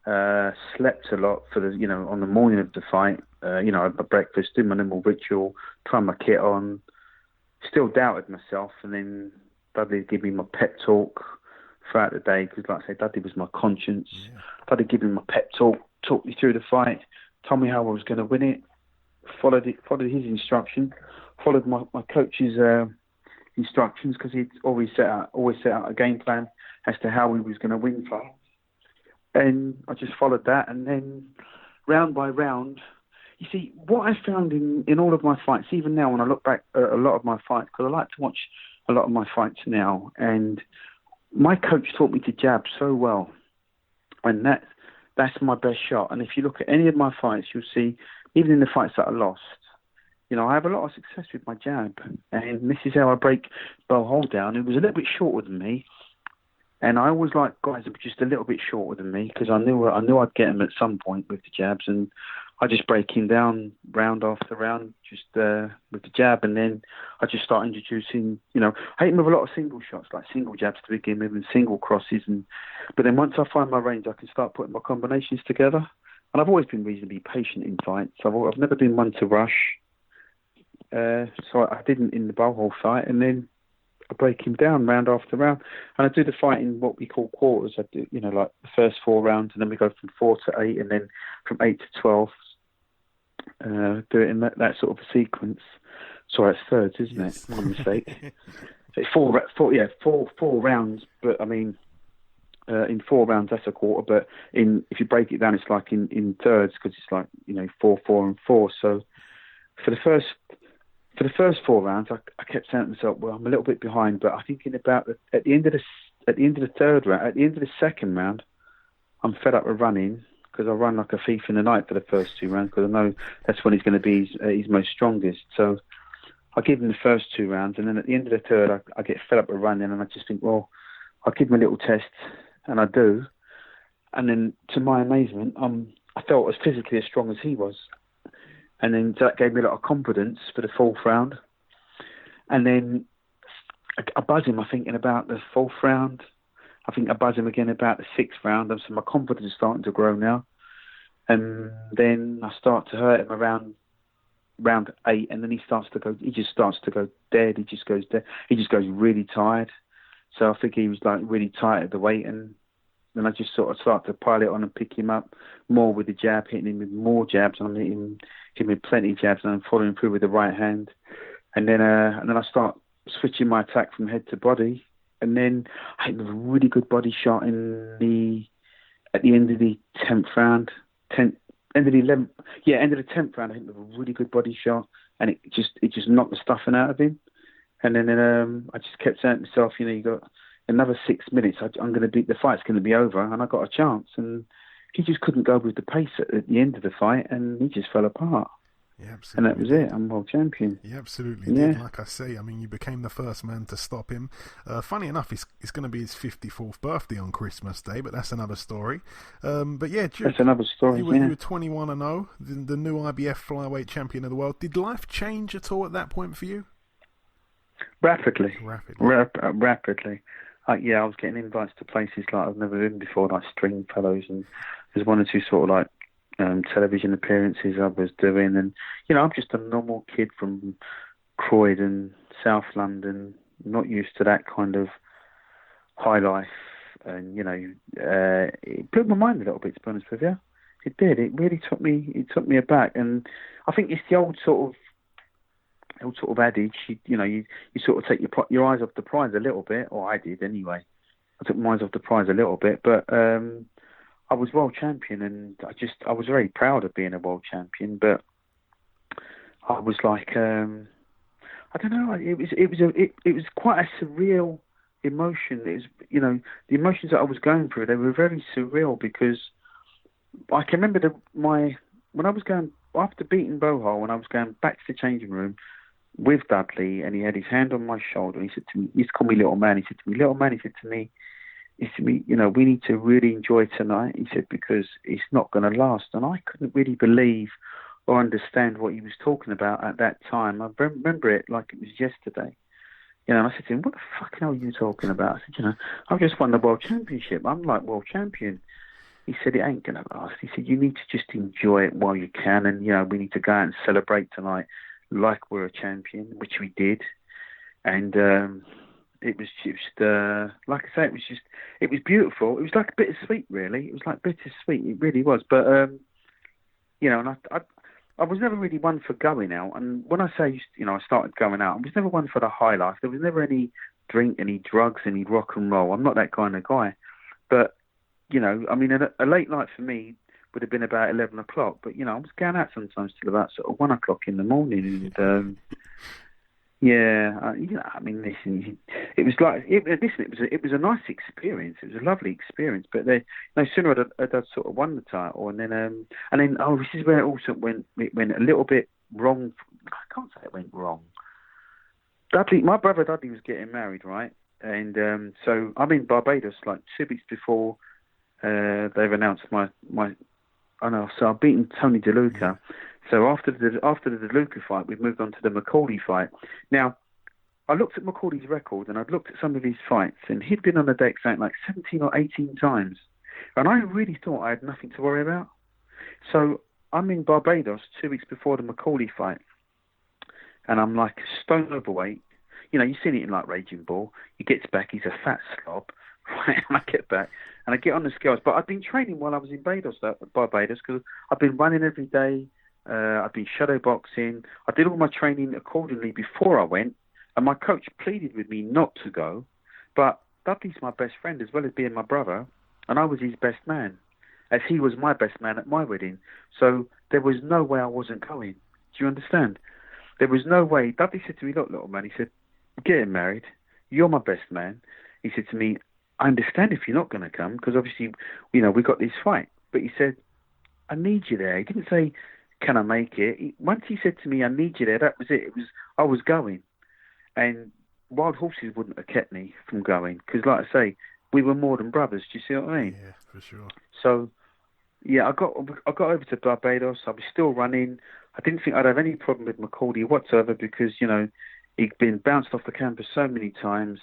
slept a lot for on the morning of the fight. I had my breakfast, did my normal ritual, tried my kit on, still doubted myself, and then Dudley would give me my pep talk throughout the day, because like I say, Dudley was my conscience. Yeah. Dudley gave me my pep talk, talked me through the fight, told me how I was going to win it, followed his instruction, followed my coach's instructions, because he'd always set out a game plan as to how he was going to win fights. And I just followed that, and then round by round, you see, what I found in all of my fights, even now when I look back at a lot of my fights, because I like to watch a lot of my fights now, and my coach taught me to jab so well, and that's my best shot. And if you look at any of my fights, you'll see, even in the fights that I lost, I have a lot of success with my jab, and this is how I break Beau Holdown, who was a little bit shorter than me. And I always like guys that were just a little bit shorter than me, because I knew I'd get him at some point with the jabs, and I just break him down round after round, just with the jab, and then I just start introducing, I hit him with a lot of single shots, like single jabs to begin with, and single crosses, but then once I find my range, I can start putting my combinations together. And I've always been reasonably patient in fights. I've never been one to rush, so I didn't in the Beau fight, and then I break him down round after round, and I do the fight in what we call quarters. I do, like the first 4 rounds, and then we go from 4 to 8, and then from 8 to 12. Do it in that sort of a sequence. Sorry, it's thirds, isn't it? My mistake. It's four rounds, but I mean, in 4 rounds that's a quarter. But if you break it down, it's like in thirds, because it's like 4, 4, and 4. So for the first 4 rounds, I kept saying to myself, well, I'm a little bit behind, but I'm thinking about at the end of the third round, at the end of the second round, I'm fed up with running, because I run like a thief in the night for the first 2 rounds, because I know that's when he's going to be his most strongest. So I give him the first 2 rounds, and then at the end of the third, I get fed up with running, and I just think, well, I'll give him a little test, and I do. And then, to my amazement, I felt as physically as strong as he was. And then that gave me a lot of confidence for the 4th round. And then I buzz him, I think, in about the 4th round. I think I buzz him again about the 6th round. And so my confidence is starting to grow now. And then I start to hurt him around round 8. And then he just starts to go dead. He just goes dead. He just goes really tired. So I think he was like really tight at the weight. And then I just sort of start to pile it on and pick him up more with the jab, hitting him with more jabs, and I'm hitting him with plenty of jabs, and I'm following through with the right hand. And then I start switching my attack from head to body. And then I hit him with a really good body shot at the end of the 10th round. End of the 10th round, I hit him with a really good body shot, and it just knocked the stuffing out of him. And then I just kept saying to myself, you got another 6 minutes. The fight's going to be over, and I got a chance. And he just couldn't go with the pace at the end of the fight, and he just fell apart. Yeah, absolutely. And that was it. I'm world champion. Yeah, absolutely. Did. Like I say, you became the first man to stop him. Funny enough, it's going to be his 54th birthday on Christmas Day, but that's another story. But yeah, Duke, that's another story. You were 21-0, the new IBF flyweight champion of the world. Did life change at all at that point for you? Rapidly. Rapidly. I was getting invites to places like I've never been before, like Stringfellows, and there's one or two sort of like television appearances I was doing, and I'm just a normal kid from Croydon, South London, not used to that kind of high life, and it blew my mind a little bit, to be honest with you. It did. It really took me aback, and I think it's the old sort of adage. You sort of take your eyes off the prize a little bit, or I did anyway. I took my eyes off the prize a little bit, but I was world champion, and I was very proud of being a world champion. But I was like, I don't know. It was quite a surreal emotion. It was, the emotions that I was going through. They were very surreal, because I can remember when I was going after beating Bohol, when I was going back to the changing room with Dudley, and he had his hand on my shoulder, and he said to me, he used to call me little man. He said to me, we need to really enjoy tonight. He said, because it's not going to last. And I couldn't really believe or understand what he was talking about at that time. I remember it like it was yesterday. And I said to him, what the fuck hell are you talking about? I said, I've just won the world championship. I'm like world champion. He said, it ain't going to last. He said, you need to just enjoy it while you can. And, we need to go out and celebrate tonight like we're a champion, which we did. And it was just, like I say, it was beautiful. It was like bittersweet, really. It was like bittersweet. It really was. But, and I was never really one for going out. And when I say, I started going out, I was never one for the high life. There was never any drink, any drugs, any rock and roll. I'm not that kind of guy. But, a late night for me would have been about 11 o'clock. But, I was going out sometimes till about sort of 1 o'clock in the morning. And, listen, it was like, it was a nice experience. It was a lovely experience. But no sooner I'd sort of won the title, and then this is where it also went a little bit wrong. I can't say it went wrong. My brother Dudley was getting married, right? And so I'm in Barbados like 2 weeks before they've announced so I've beaten Tony DeLuca. So after the DeLuca fight, we've moved on to the McCauley fight. Now, I looked at McCauley's record, and I'd looked at some of his fights, and he'd been on the deck something like 17 or 18 times. And I really thought I had nothing to worry about. So I'm in Barbados 2 weeks before the McCauley fight, and I'm like stone overweight. You've seen it in like Raging Bull. He gets back, he's a fat slob. Right, and I get back, and I get on the scales. But I've been training while I was in Barbados, because I've been running every day. I've been shadow boxing. I did all my training accordingly before I went, and my coach pleaded with me not to go. But Dudley's my best friend, as well as being my brother, and I was his best man, as he was my best man at my wedding. So there was no way I wasn't going. Do you understand? There was no way. Dudley said to me, look, little man, he said, we're getting married. You're my best man. He said to me, I understand if you're not going to come, because obviously, we got this fight. But he said, I need you there. He didn't say, can I make it? Once he said to me, I need you there, that was it. I was going. And wild horses wouldn't have kept me from going, because like I say, we were more than brothers. Do you see what I mean? Yeah, for sure. So, I got over to Barbados. I was still running. I didn't think I'd have any problem with McCauley whatsoever, because, he'd been bounced off the campus so many times.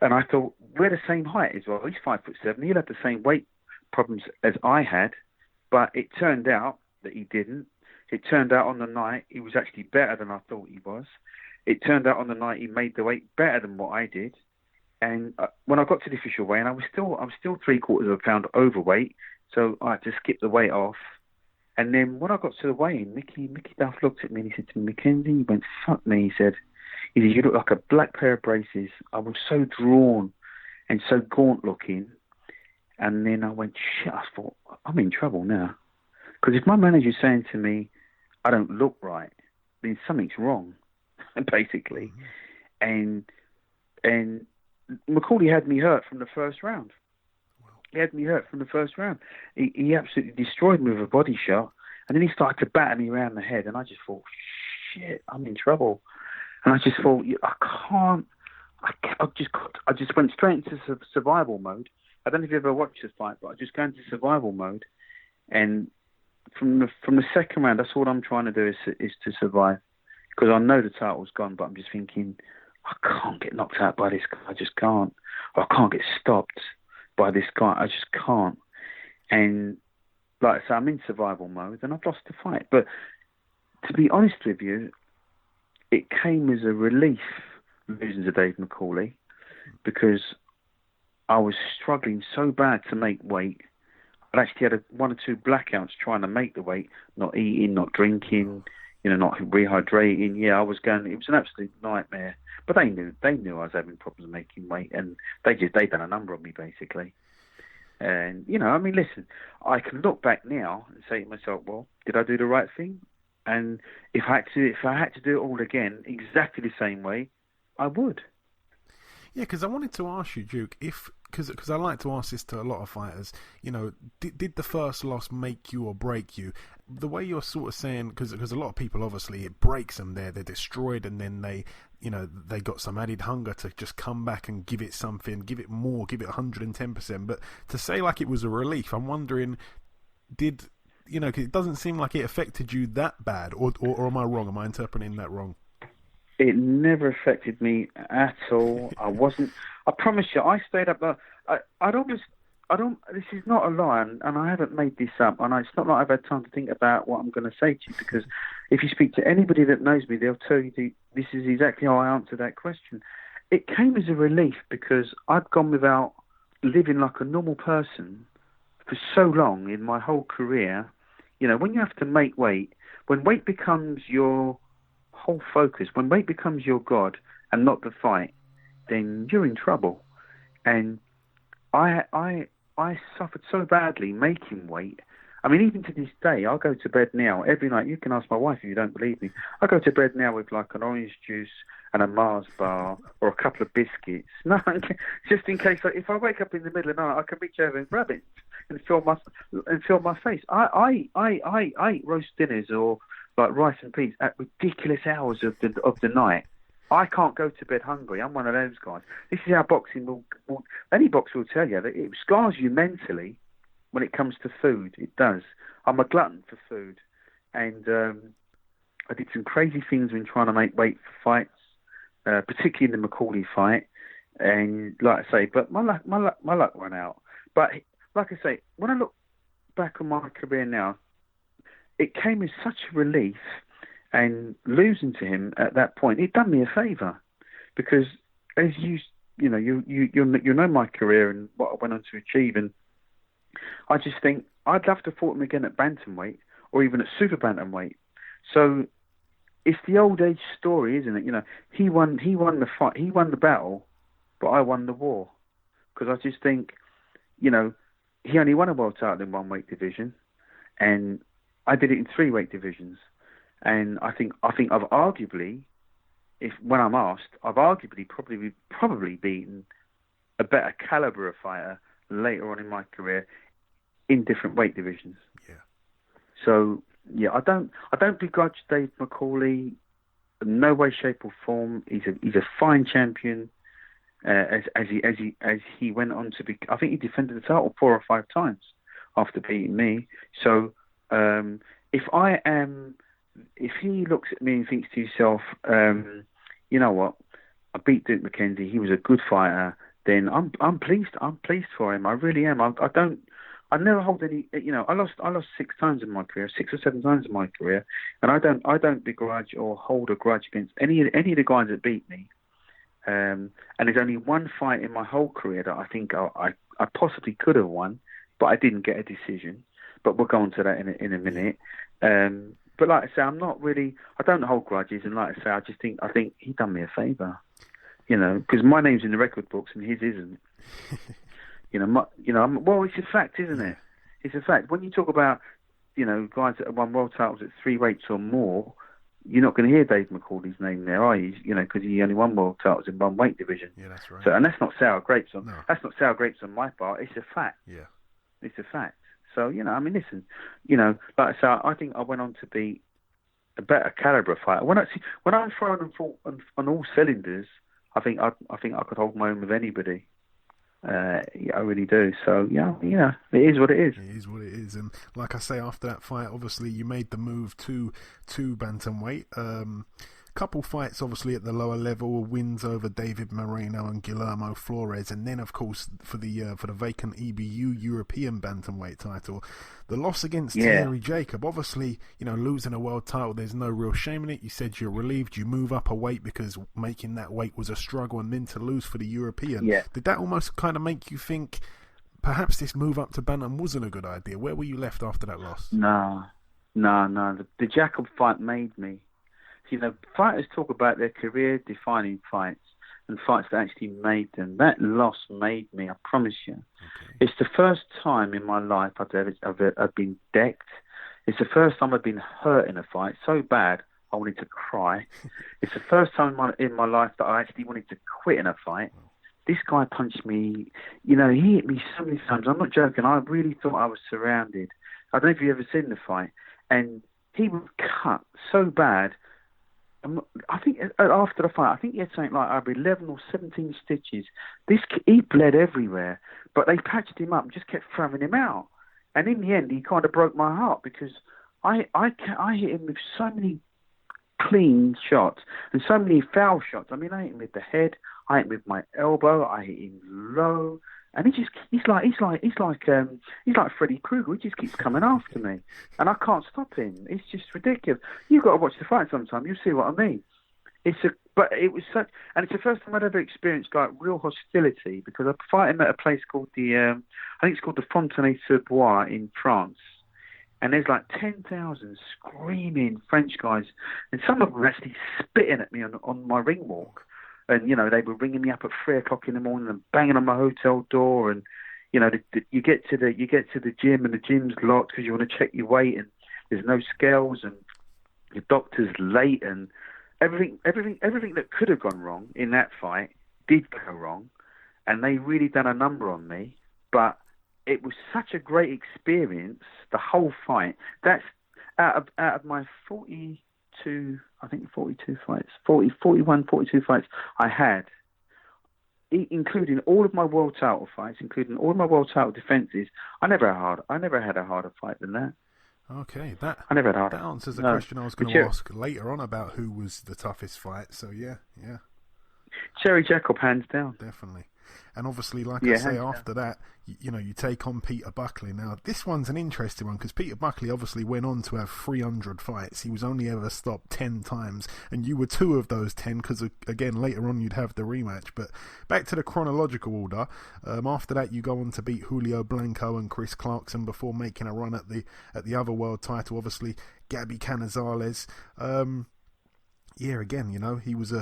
And I thought, we're the same height as well. He's 5'7". He'll have the same weight problems as I had. But it turned out that he didn't. It turned out on the night he was actually better than I thought he was. It turned out on the night he made the weight better than what I did. And when I got to the official weigh-in, I was still 3/4 of a pound overweight, so I had to skip the weight off. And then when I got to the weigh-in, Mickey Duff looked at me and he said to me, Mackenzie, he went, fuck me, he said, you look like a black pair of braces. I was so drawn and so gaunt looking. And then I went, shit, I thought, I'm in trouble now. Because if my manager's saying to me, I don't look right, then something's wrong, basically. And McCauley had me hurt from the first round. He had me hurt from the first round. He absolutely destroyed me with a body shot. And then he started to batter me around the head. And I just thought, shit, I'm in trouble. And I just thought, I just went straight into survival mode. I don't know if you ever watched this fight, but I just go into survival mode. And from the second round, that's all I'm trying to do is to survive. Because I know the title's gone, but I'm just thinking, I can't get knocked out by this guy. I just can't. Or I can't get stopped by this guy. I just can't. And like I say, I'm in survival mode and I've lost the fight. But to be honest with you, it came as a relief losing to Dave McCauley because I was struggling so bad to make weight. I'd actually had 1 or 2 blackouts trying to make the weight, not eating, not drinking, not rehydrating. Yeah, I was going. It was an absolute nightmare. But they knew I was having problems making weight, and they done a number on me basically. And listen, I can look back now and say to myself, well, did I do the right thing? And if I had to do it all again, exactly the same way, I would. Yeah, because I wanted to ask you, Duke, because I like to ask this to a lot of fighters, did the first loss make you or break you? The way you're sort of saying, because a lot of people, obviously, it breaks them there, they're destroyed, and then they got some added hunger to just come back and give it something, give it more, give it 110%. But to say like it was a relief, I'm wondering, cause it doesn't seem like it affected you that bad, or am I wrong? Am I interpreting that wrong? It never affected me at all. I promise you, I stayed up. This is not a lie, and I haven't made this up. And it's not like I've had time to think about what I'm going to say to you, because if you speak to anybody that knows me, they'll tell you this is exactly how I answer that question. It came as a relief because I'd gone without living like a normal person for so long in my whole career. When you have to make weight, when weight becomes your whole focus, when weight becomes your god and not the fight, then you're in trouble. And I suffered so badly making weight. I mean, even to this day, I go to bed now every night. You can ask my wife if you don't believe me. I go to bed now with like an orange juice and a Mars bar or a couple of biscuits. No, just in case. If I wake up in the middle of the night, I can reach over and grab it and fill my face. I eat roast dinners or like rice and peas at ridiculous hours of the night. I can't go to bed hungry. I'm one of those guys. This is how boxing will any boxer will tell you that it scars you mentally when it comes to food. It does. I'm a glutton for food, and I did some crazy things when trying to make weight for fights, particularly in the McCauley fight. And like I say, but my luck ran out. But like I say, when I look back on my career now, it came as such a relief, and losing to him at that point, it done me a favour, because as you know my career and what I went on to achieve, and I just think I'd love to fight him again at bantamweight or even at super bantamweight. So it's the old age story, isn't it? He won the fight, he won the battle, but I won the war, because I just think, he only won a world title in one weight division, and I did it in 3 weight divisions. And I think I've arguably, when I'm asked, I've arguably probably beaten a better caliber of fighter later on in my career in different weight divisions. Yeah. So yeah, I don't begrudge Dave McCauley in no way, shape or form. He's a fine champion. As he went on to be, I think he defended the title 4 or 5 times after beating me. So if he looks at me and thinks to himself, you know what, I beat Duke McKenzie, he was a good fighter, then I'm pleased. I'm pleased for him. I really am. I never hold any. I lost 6 times in my career, 6 or 7 times in my career, and I don't begrudge or hold a grudge against any of the guys that beat me. And there's only one fight in my whole career that I think I possibly could have won, but I didn't get a decision. But we'll go on to that in a minute. But like I say, I don't hold grudges, and like I say, I think he done me a favour, because my name's in the record books and his isn't. Well, it's a fact, isn't it? It's a fact. When you talk about, guys that have won world titles at 3 weights or more, you're not going to hear Dave McCauley's name there, are you? Because he only won world titles in 1 weight division. Yeah, that's right. So, and that's not sour grapes No. That's not sour grapes on my part. It's a fact. Yeah. It's a fact. So, listen, like I say, I think I went on to be a better caliber fighter. When I fired on all cylinders, I think I could hold my own with anybody. I really do. So, it is what it is. It is what it is. And like I say, after that fight, obviously, you made the move to bantamweight. Couple fights, obviously, at the lower level, wins over David Moreno and Guillermo Flores, and then, of course, for the vacant EBU European bantamweight title, the loss against Thierry Jacob. Obviously, losing a world title, there's no real shame in it. You said you're relieved. You move up a weight because making that weight was a struggle, and then to lose for the European. Yeah. Did that almost kind of make you think perhaps this move up to bantam wasn't a good idea? Where were you left after that loss? No. The Jacob fight made me. Fighters talk about their career-defining fights and fights that actually made them. That loss made me, I promise you. Okay. It's the first time in my life I've been decked. It's the first time I've been hurt in a fight so bad I wanted to cry. It's the first time in my life that I actually wanted to quit in a fight. This guy punched me. He hit me so many times. I'm not joking. I really thought I was surrounded. I don't know if you've ever seen the fight. And he was cut so bad. I think after the fight, he had something like either 11 or 17 stitches. He bled everywhere, but they patched him up and just kept throwing him out. And in the end, he kind of broke my heart because I hit him with so many clean shots and so many foul shots. I mean, I hit him with the head, I hit him with my elbow, I hit him low. And he's like Freddy Krueger. He just keeps coming after me, and I can't stop him. It's just ridiculous. You've got to watch the fight sometime. You'll see what I mean. But it was such, and it's the first time I'd ever experienced like real hostility because I fight him at a place called I think it's called the Fontenay-sous-Bois in France, and there's like 10,000 screaming French guys, and some of them were actually spitting at me on my ring walk. And, they were ringing me up at 3 o'clock in the morning and banging on my hotel door. And, you get to the gym and the gym's locked because you want to check your weight and there's no scales and your doctor's late and everything that could have gone wrong in that fight did go wrong. And they really done a number on me. But it was such a great experience, the whole fight. That's out of my 42 fights, 42 fights I had, including all of my world title fights, including all of my world title defences. I never had a harder fight than that. Okay, that answers the question I was going to ask later on about who was the toughest fight. So yeah. Thierry Jacob, hands down. Definitely. And obviously, like I say, after that, you take on Peter Buckley. Now, this one's an interesting one because Peter Buckley obviously went on to have 300 fights. He was only ever stopped 10 times, and you were 2 of those 10 because, again, later on you'd have the rematch. But back to the chronological order, after that you go on to beat Julio Blanco and Chris Clarkson before making a run at the other world title, obviously, Gabby Canizales. Again, he was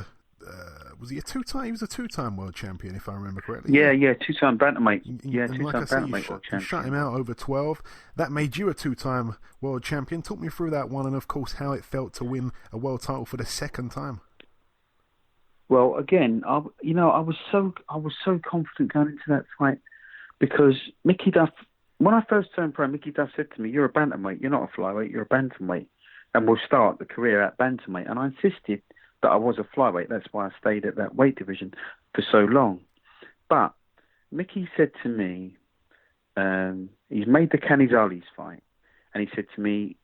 was he a two-time? He was a 2-time world champion, if I remember correctly. Yeah, 2-time bantamweight. Yeah, 2-time like bantamweight world champion. You shut him out over 12. That made you a 2-time world champion. Talk me through that one, and of course how it felt to win a world title for the second time. Well, again, I was so confident going into that fight because Mickey Duff. When I first turned pro, Mickey Duff said to me, "You're a bantamweight. You're not a flyweight. You're a bantamweight, and we'll start the career at bantamweight." And I insisted that I was a flyweight. That's why I stayed at that weight division for so long. But Mickey said to me, he's made the Canizales fight, and he said to me,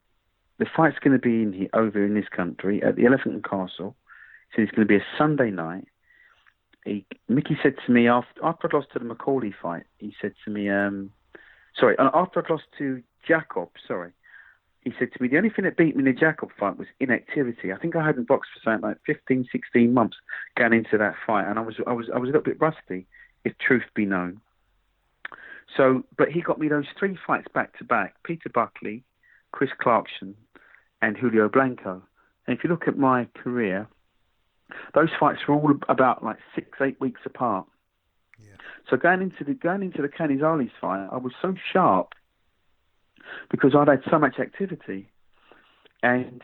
the fight's going to be over in this country at the Elephant and Castle. He said it's going to be a Sunday night. Mickey said to me, after I'd lost to the McCauley fight, he said to me, after I'd lost to Jacob, he said to me, the only thing that beat me in the Jacob fight was inactivity. I think I hadn't boxed for something like 15, 16 months going into that fight, and I was a little bit rusty, if truth be known. So, but he got me those 3 fights back to back: Peter Buckley, Chris Clarkson, and Julio Blanco. And if you look at my career, those fights were all about like 6-8 weeks apart. Yeah. So going into the Canizales fight, I was so sharp because I'd had so much activity, and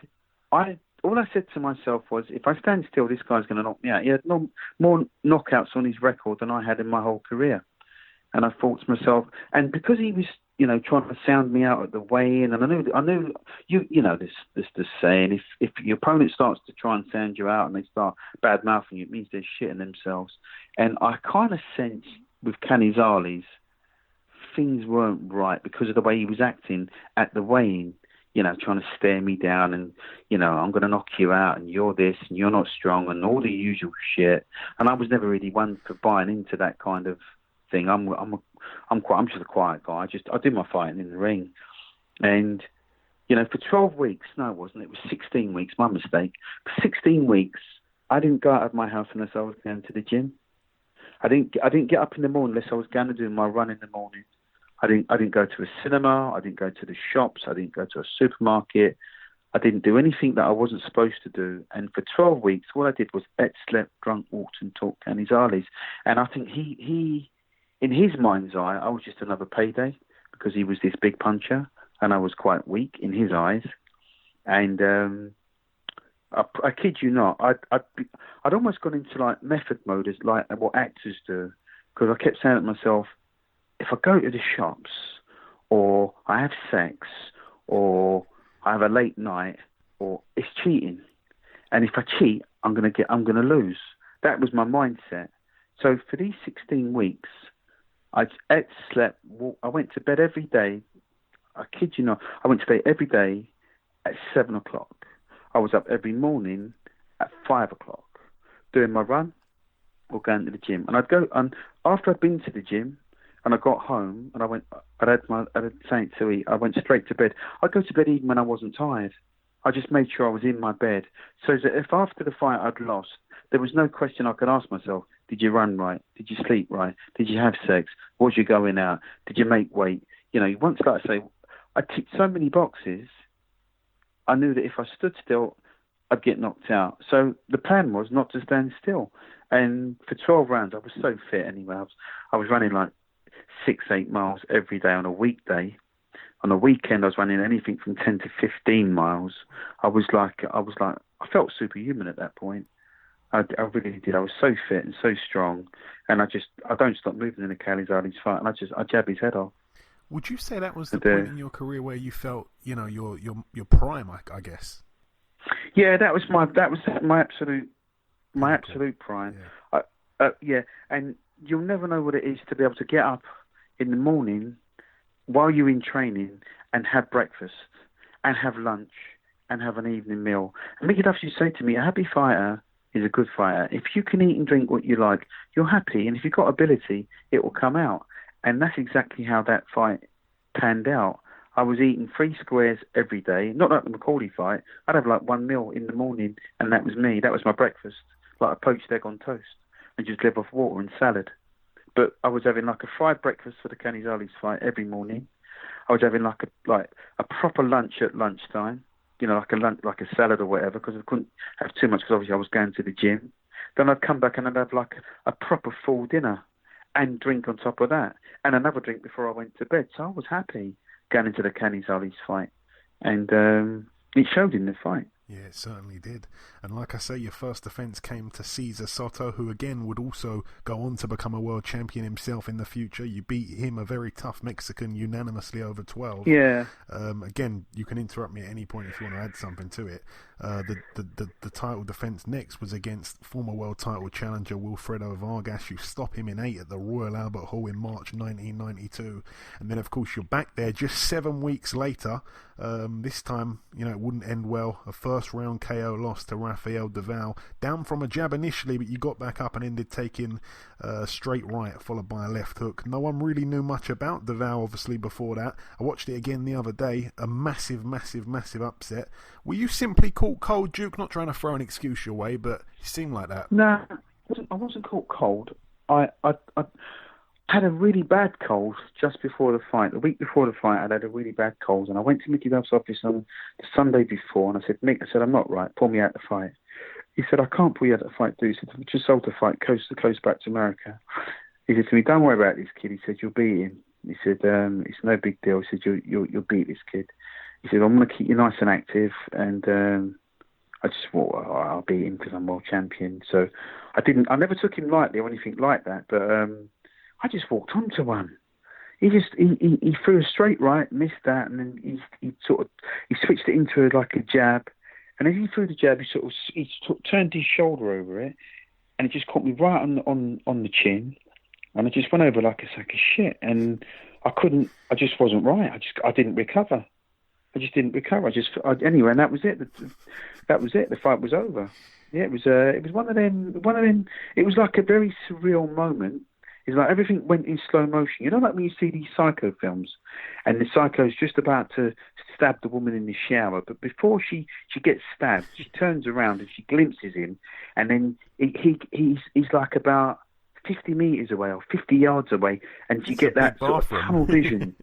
all I said to myself was, if I stand still, this guy's going to knock me out. He had more knockouts on his record than I had in my whole career. And I thought to myself, and because he was, trying to sound me out at the weigh-in, and I knew, you know this saying, if your opponent starts to try and sound you out and they start bad-mouthing you, it means they're shitting themselves. And I kind of sensed with Canizales, things weren't right because of the way he was acting at the weigh-in, trying to stare me down and, I'm going to knock you out and you're this and you're not strong and all the usual shit. And I was never really one for buying into that kind of thing. I'm just a quiet guy. I do my fighting in the ring. And, for 12 weeks, no, it wasn't. It was 16 weeks, my mistake. For 16 weeks, I didn't go out of my house unless I was going to the gym. I didn't get up in the morning unless I was going to do my run in the morning. I didn't go to a cinema. I didn't go to the shops. I didn't go to a supermarket. I didn't do anything that I wasn't supposed to do. And for 12 weeks, all I did was ate, slept, drunk, walked, and talked Canizales. And I think he, in his mind's eye, I was just another payday because he was this big puncher and I was quite weak in his eyes. And I kid you not, I'd almost gone into like method mode, as like what actors do, because I kept saying to myself, if I go to the shops, or I have sex, or I have a late night, or it's cheating, and if I cheat, I'm gonna lose. That was my mindset. So for these 16 weeks, I ate, slept, I went to bed every day. I kid you not, I went to bed every day at 7 o'clock. I was up every morning at 5 o'clock, doing my run or going to the gym. And I'd go, and after I'd been to the gym, and I got home and I had something to eat, I went straight to bed. I'd go to bed even when I wasn't tired. I just made sure I was in my bed. So that if after the fight I'd lost, there was no question I could ask myself, did you run right? Did you sleep right? Did you have sex? Was you going out? Did you make weight? Once, like I say, I ticked so many boxes, I knew that if I stood still, I'd get knocked out. So the plan was not to stand still. And for 12 rounds, I was so fit anyway. I was running like 6-8 miles every day on a weekday. On a weekend, I was running anything from 10 to 15 miles. I felt superhuman at that point. I really did. I was so fit and so strong, and I don't stop moving in the Canizales fight, and I jab his head off. Would you say that was the point in your career where you felt, your prime, I guess? Yeah, that was my absolute prime. Yeah. And you'll never know what it is to be able to get up in the morning while you're in training and have breakfast and have lunch and have an evening meal. And Mickey Duff used to say to me, a happy fighter is a good fighter. If you can eat and drink what you like, you're happy. And if you've got ability, it will come out. And that's exactly how that fight panned out. I was eating 3 squares every day, not like the McCauley fight. I'd have like 1 meal in the morning, and that was me. That was my breakfast, like a poached egg on toast, and just live off water and salad. But I was having like a fried breakfast for the Canizales fight every morning. I was having like a proper lunch at lunchtime, like a salad or whatever, because I couldn't have too much because obviously I was going to the gym. Then I'd come back and I'd have like a proper full dinner and drink on top of that, and another drink before I went to bed. So I was happy going into the Canizales fight, and it showed in the fight. Yeah, it certainly did. And like I say, your first defence came to Cesar Soto, who again would also go on to become a world champion himself in the future. You beat him, a very tough Mexican, unanimously over 12. Yeah. Again, you can interrupt me at any point if you want to add something to it. The title defence next was against former world title challenger Wilfredo Vargas. You stop him in 8 at the Royal Albert Hall in March 1992. And then, of course, you're back there just 7 weeks later. This time, it wouldn't end well. A first first round KO loss to Rafael Duval. Down from a jab initially, but you got back up and ended taking a straight right followed by a left hook. No one really knew much about Duval, obviously, before that. I watched it again the other day. A massive, massive, massive upset. Were you simply caught cold, Duke? Not trying to throw an excuse your way, but it seemed like that. No, I wasn't caught cold. I had a really bad cold just before the fight. The week before the fight, I'd had a really bad cold, and I went to Mickey Duff's office on the Sunday before, and I said, Mick, I'm not right. Pull me out the fight. He said, I can't pull you out the fight, dude. He said, we just sold the fight coast to coast back to America. He said to me, don't worry about this kid. He said, you'll beat him. He said, it's no big deal. He said, you'll beat this kid. He said, I'm going to keep you nice and active, and I just thought, I'll beat him because I'm world champion. So I never took him lightly or anything like that, but I just walked onto one. He threw a straight right, missed that, and then he switched it into like a jab. And as he threw the jab, he turned his shoulder over it, and it just caught me right on the chin, and I just went over like a sack of shit. And I just wasn't right. I didn't recover. I just didn't recover. Anyway, and that was it. That was it. The fight was over. Yeah, it was one of them. It was like a very surreal moment. It's like everything went in slow motion. You know, like when you see these psycho films, and the psycho's just about to stab the woman in the shower, but before she gets stabbed, she turns around and she glimpses him, and then he's like about 50 meters away or 50 yards away, and you get that sort of tunnel vision.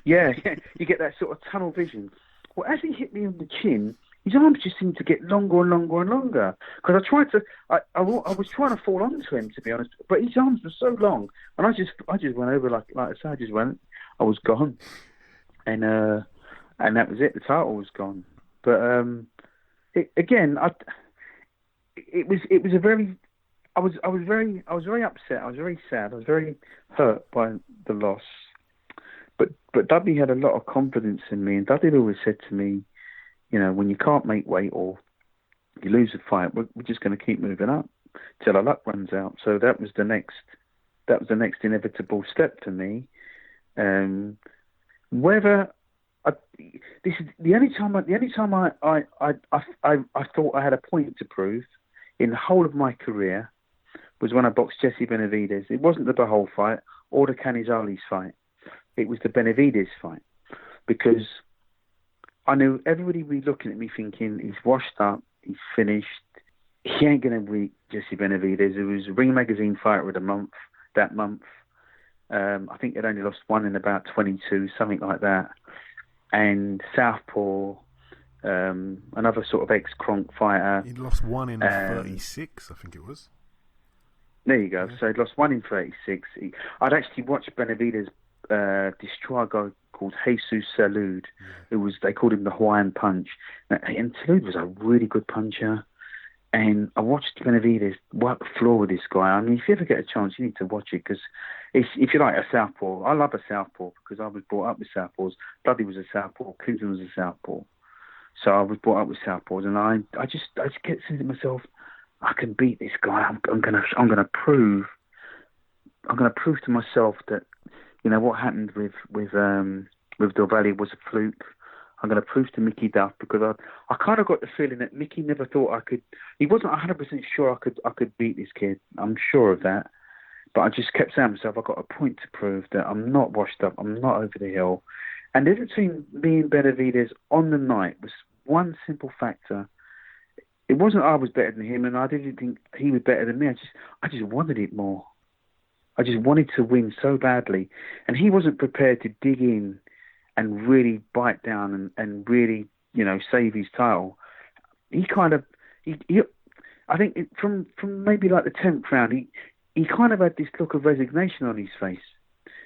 Yeah, you get that sort of tunnel vision. Well, as he hit me on the chin, his arms just seemed to get longer and longer and longer. Because I was trying to fall onto him, to be honest, but his arms were so long, and I just went over like I said, I was gone, and that was it. The title was gone. But it was a very. I was very upset. I was very sad. I was very hurt by the loss. But Dudley had a lot of confidence in me, and Dudley always said to me, you know, when you can't make weight or you lose a fight, we're just going to keep moving up till our luck runs out. So that was the next inevitable step for me. This is the only time I thought I had a point to prove in the whole of my career was when I boxed Jesse Benavidez. It wasn't the Bahol fight or the Canizales fight. It was the Benavidez fight, because I knew everybody would be looking at me thinking, he's washed up, he's finished, he ain't going to beat Jesse Benavidez. It was Ring Magazine Fighter of the Month that month. I think they'd only lost one in about 22, something like that. And Southpaw, another sort of ex-Kronk fighter. He'd lost one in 36, I think it was. There you go. Yeah. So he'd lost one in 36. I'd actually watched Benavidez destroy a guy called Jesus Salud, they called him the Hawaiian Punch. And Salud was a really good puncher. And I watched Benavidez wipe the floor with this guy. I mean, if you ever get a chance, you need to watch it, because if you like a southpaw, I love a southpaw because I was brought up with southpaws. Buddy was a southpaw. Clinton was a southpaw. So I was brought up with southpaws, and I just kept saying to myself, I can beat this guy. I'm gonna prove to myself that, you know, what happened with Del Valle was a fluke. I'm going to prove to Mickey Duff, because I kind of got the feeling that Mickey never thought I could. He wasn't 100% sure I could beat this kid. I'm sure of that. But I just kept saying to myself, I've got a point to prove that I'm not washed up. I'm not over the hill. And the difference between me and Benavidez on the night was one simple factor. It wasn't I was better than him, and I didn't think he was better than me. I just wanted it more. I just wanted to win so badly. And he wasn't prepared to dig in and really bite down and really, you know, save his title. He kind of, I think from maybe like the 10th round, he kind of had this look of resignation on his face,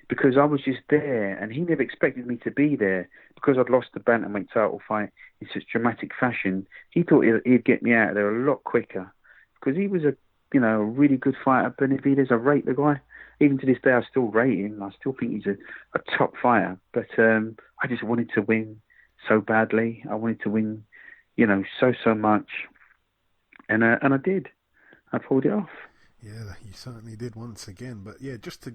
because I was just there, and he never expected me to be there, because I'd lost the bantamweight title fight in such dramatic fashion. He thought he'd get me out of there a lot quicker, because he was a really good fighter. Benavidez, I rate the guy. Even to this day, I still rate him. I still think he's a top fighter. But I just wanted to win so badly. I wanted to win, you know, so much. And I did. I pulled it off. Yeah, you certainly did once again. But yeah, just to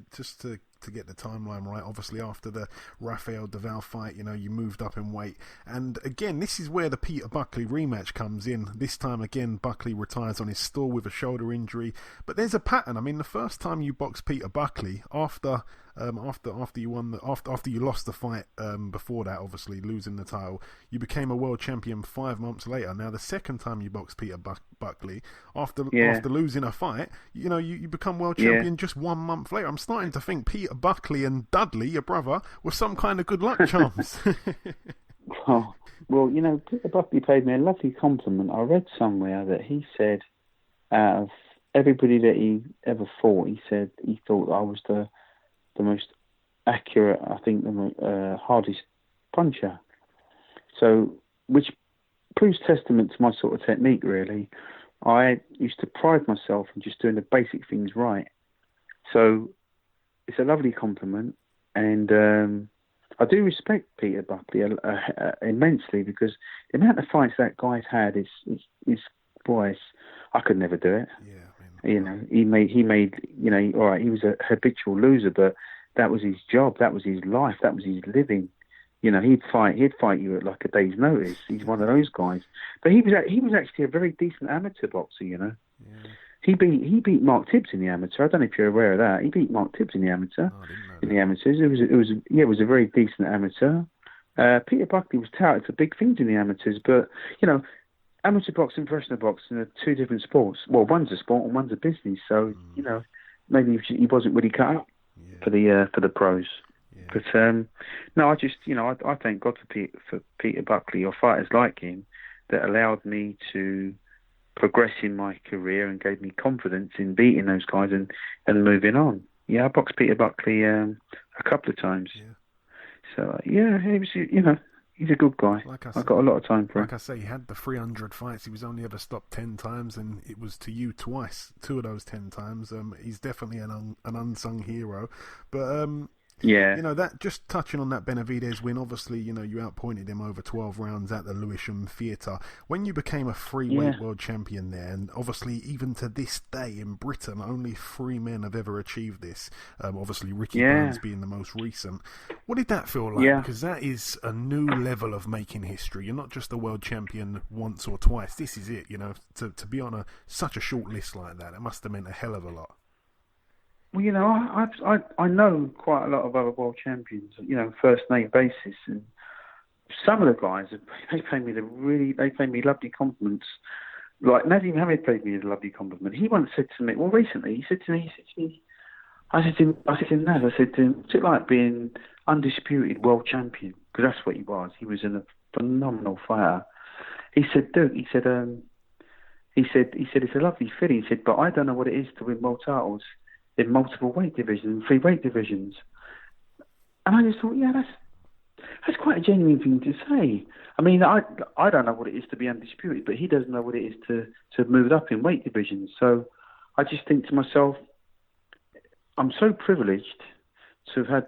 to get the timeline right. Obviously, after the Rafael Deval fight, you moved up in weight. And again, this is where the Peter Buckley rematch comes in. This time, again, Buckley retires on his stall with a shoulder injury. But there's a pattern. I mean, the first time you boxed Peter Buckley, after you lost the fight, before that, obviously losing the title, you became a world champion 5 months later. Now, the second time you boxed Peter Buckley, after losing a fight, you become world champion just 1 month later. I'm starting to think Peter Buckley and Dudley, your brother, were some kind of good luck charms. Well, Peter Buckley paid me a lovely compliment. I read somewhere that he said, out of everybody that he ever fought, he said he thought I was the most accurate, I think, the hardest puncher. So, which proves testament to my sort of technique, really. I used to pride myself in just doing the basic things right. So, it's a lovely compliment, and I do respect Peter Buckley immensely, because the amount of fights that guy's had is boy, I could never do it. He made all right, he was a habitual loser, but that was his job, that was his life, that was his living. He'd fight you at like a day's notice. He's one of those guys. But he was actually a very decent amateur boxer. Yeah. He beat Mark Tibbs in the amateur. I don't know if you're aware of that. He beat Mark Tibbs in the amateur. Oh, I didn't know that. In the amateurs, it was a very decent amateur. Peter Buckley was touted for big things in the amateurs, but amateur boxing and professional boxing are two different sports. Well, one's a sport and one's a business. So maybe he wasn't really cut up for the pros. Yeah. But no, I just I thank God for Peter Buckley or fighters like him that allowed me to progress in my career and gave me confidence in beating those guys and moving on. Yeah, I boxed Peter Buckley a couple of times. Yeah. So he was he's a good guy. I've got a lot of time for him. Like I say, he had the 300 fights. He was only ever stopped 10 times, and it was to you twice. 2 of those 10 times. He's definitely an unsung hero. But that, just touching on that Benavidez win, obviously, you outpointed him over 12 rounds at the Lewisham Theatre. When you became a freeweight world champion there, and obviously even to this day in Britain, only 3 men have ever achieved this. Obviously, Ricky Burns being the most recent. What did that feel like? Because that is a new level of making history. You're not just a world champion once or twice. This is it, to be on such a short list like that. It must have meant a hell of a lot. Well, I know quite a lot of other world champions, first name basis, and some of the guys they pay me lovely compliments. Like Nadim Hamed paid me a lovely compliment. He once said to me, recently he said to me, I said to him, Naz, what's it like being undisputed world champion? Because that's what he was. He was a phenomenal fighter. He said, Duke, he said it's a lovely feeling. He said, but I don't know what it is to win world titles in multiple weight divisions, 3 weight divisions. And I just thought, that's quite a genuine thing to say. I mean, I don't know what it is to be undisputed, but he doesn't know what it is to have moved up in weight divisions. So I just think to myself, I'm so privileged to have had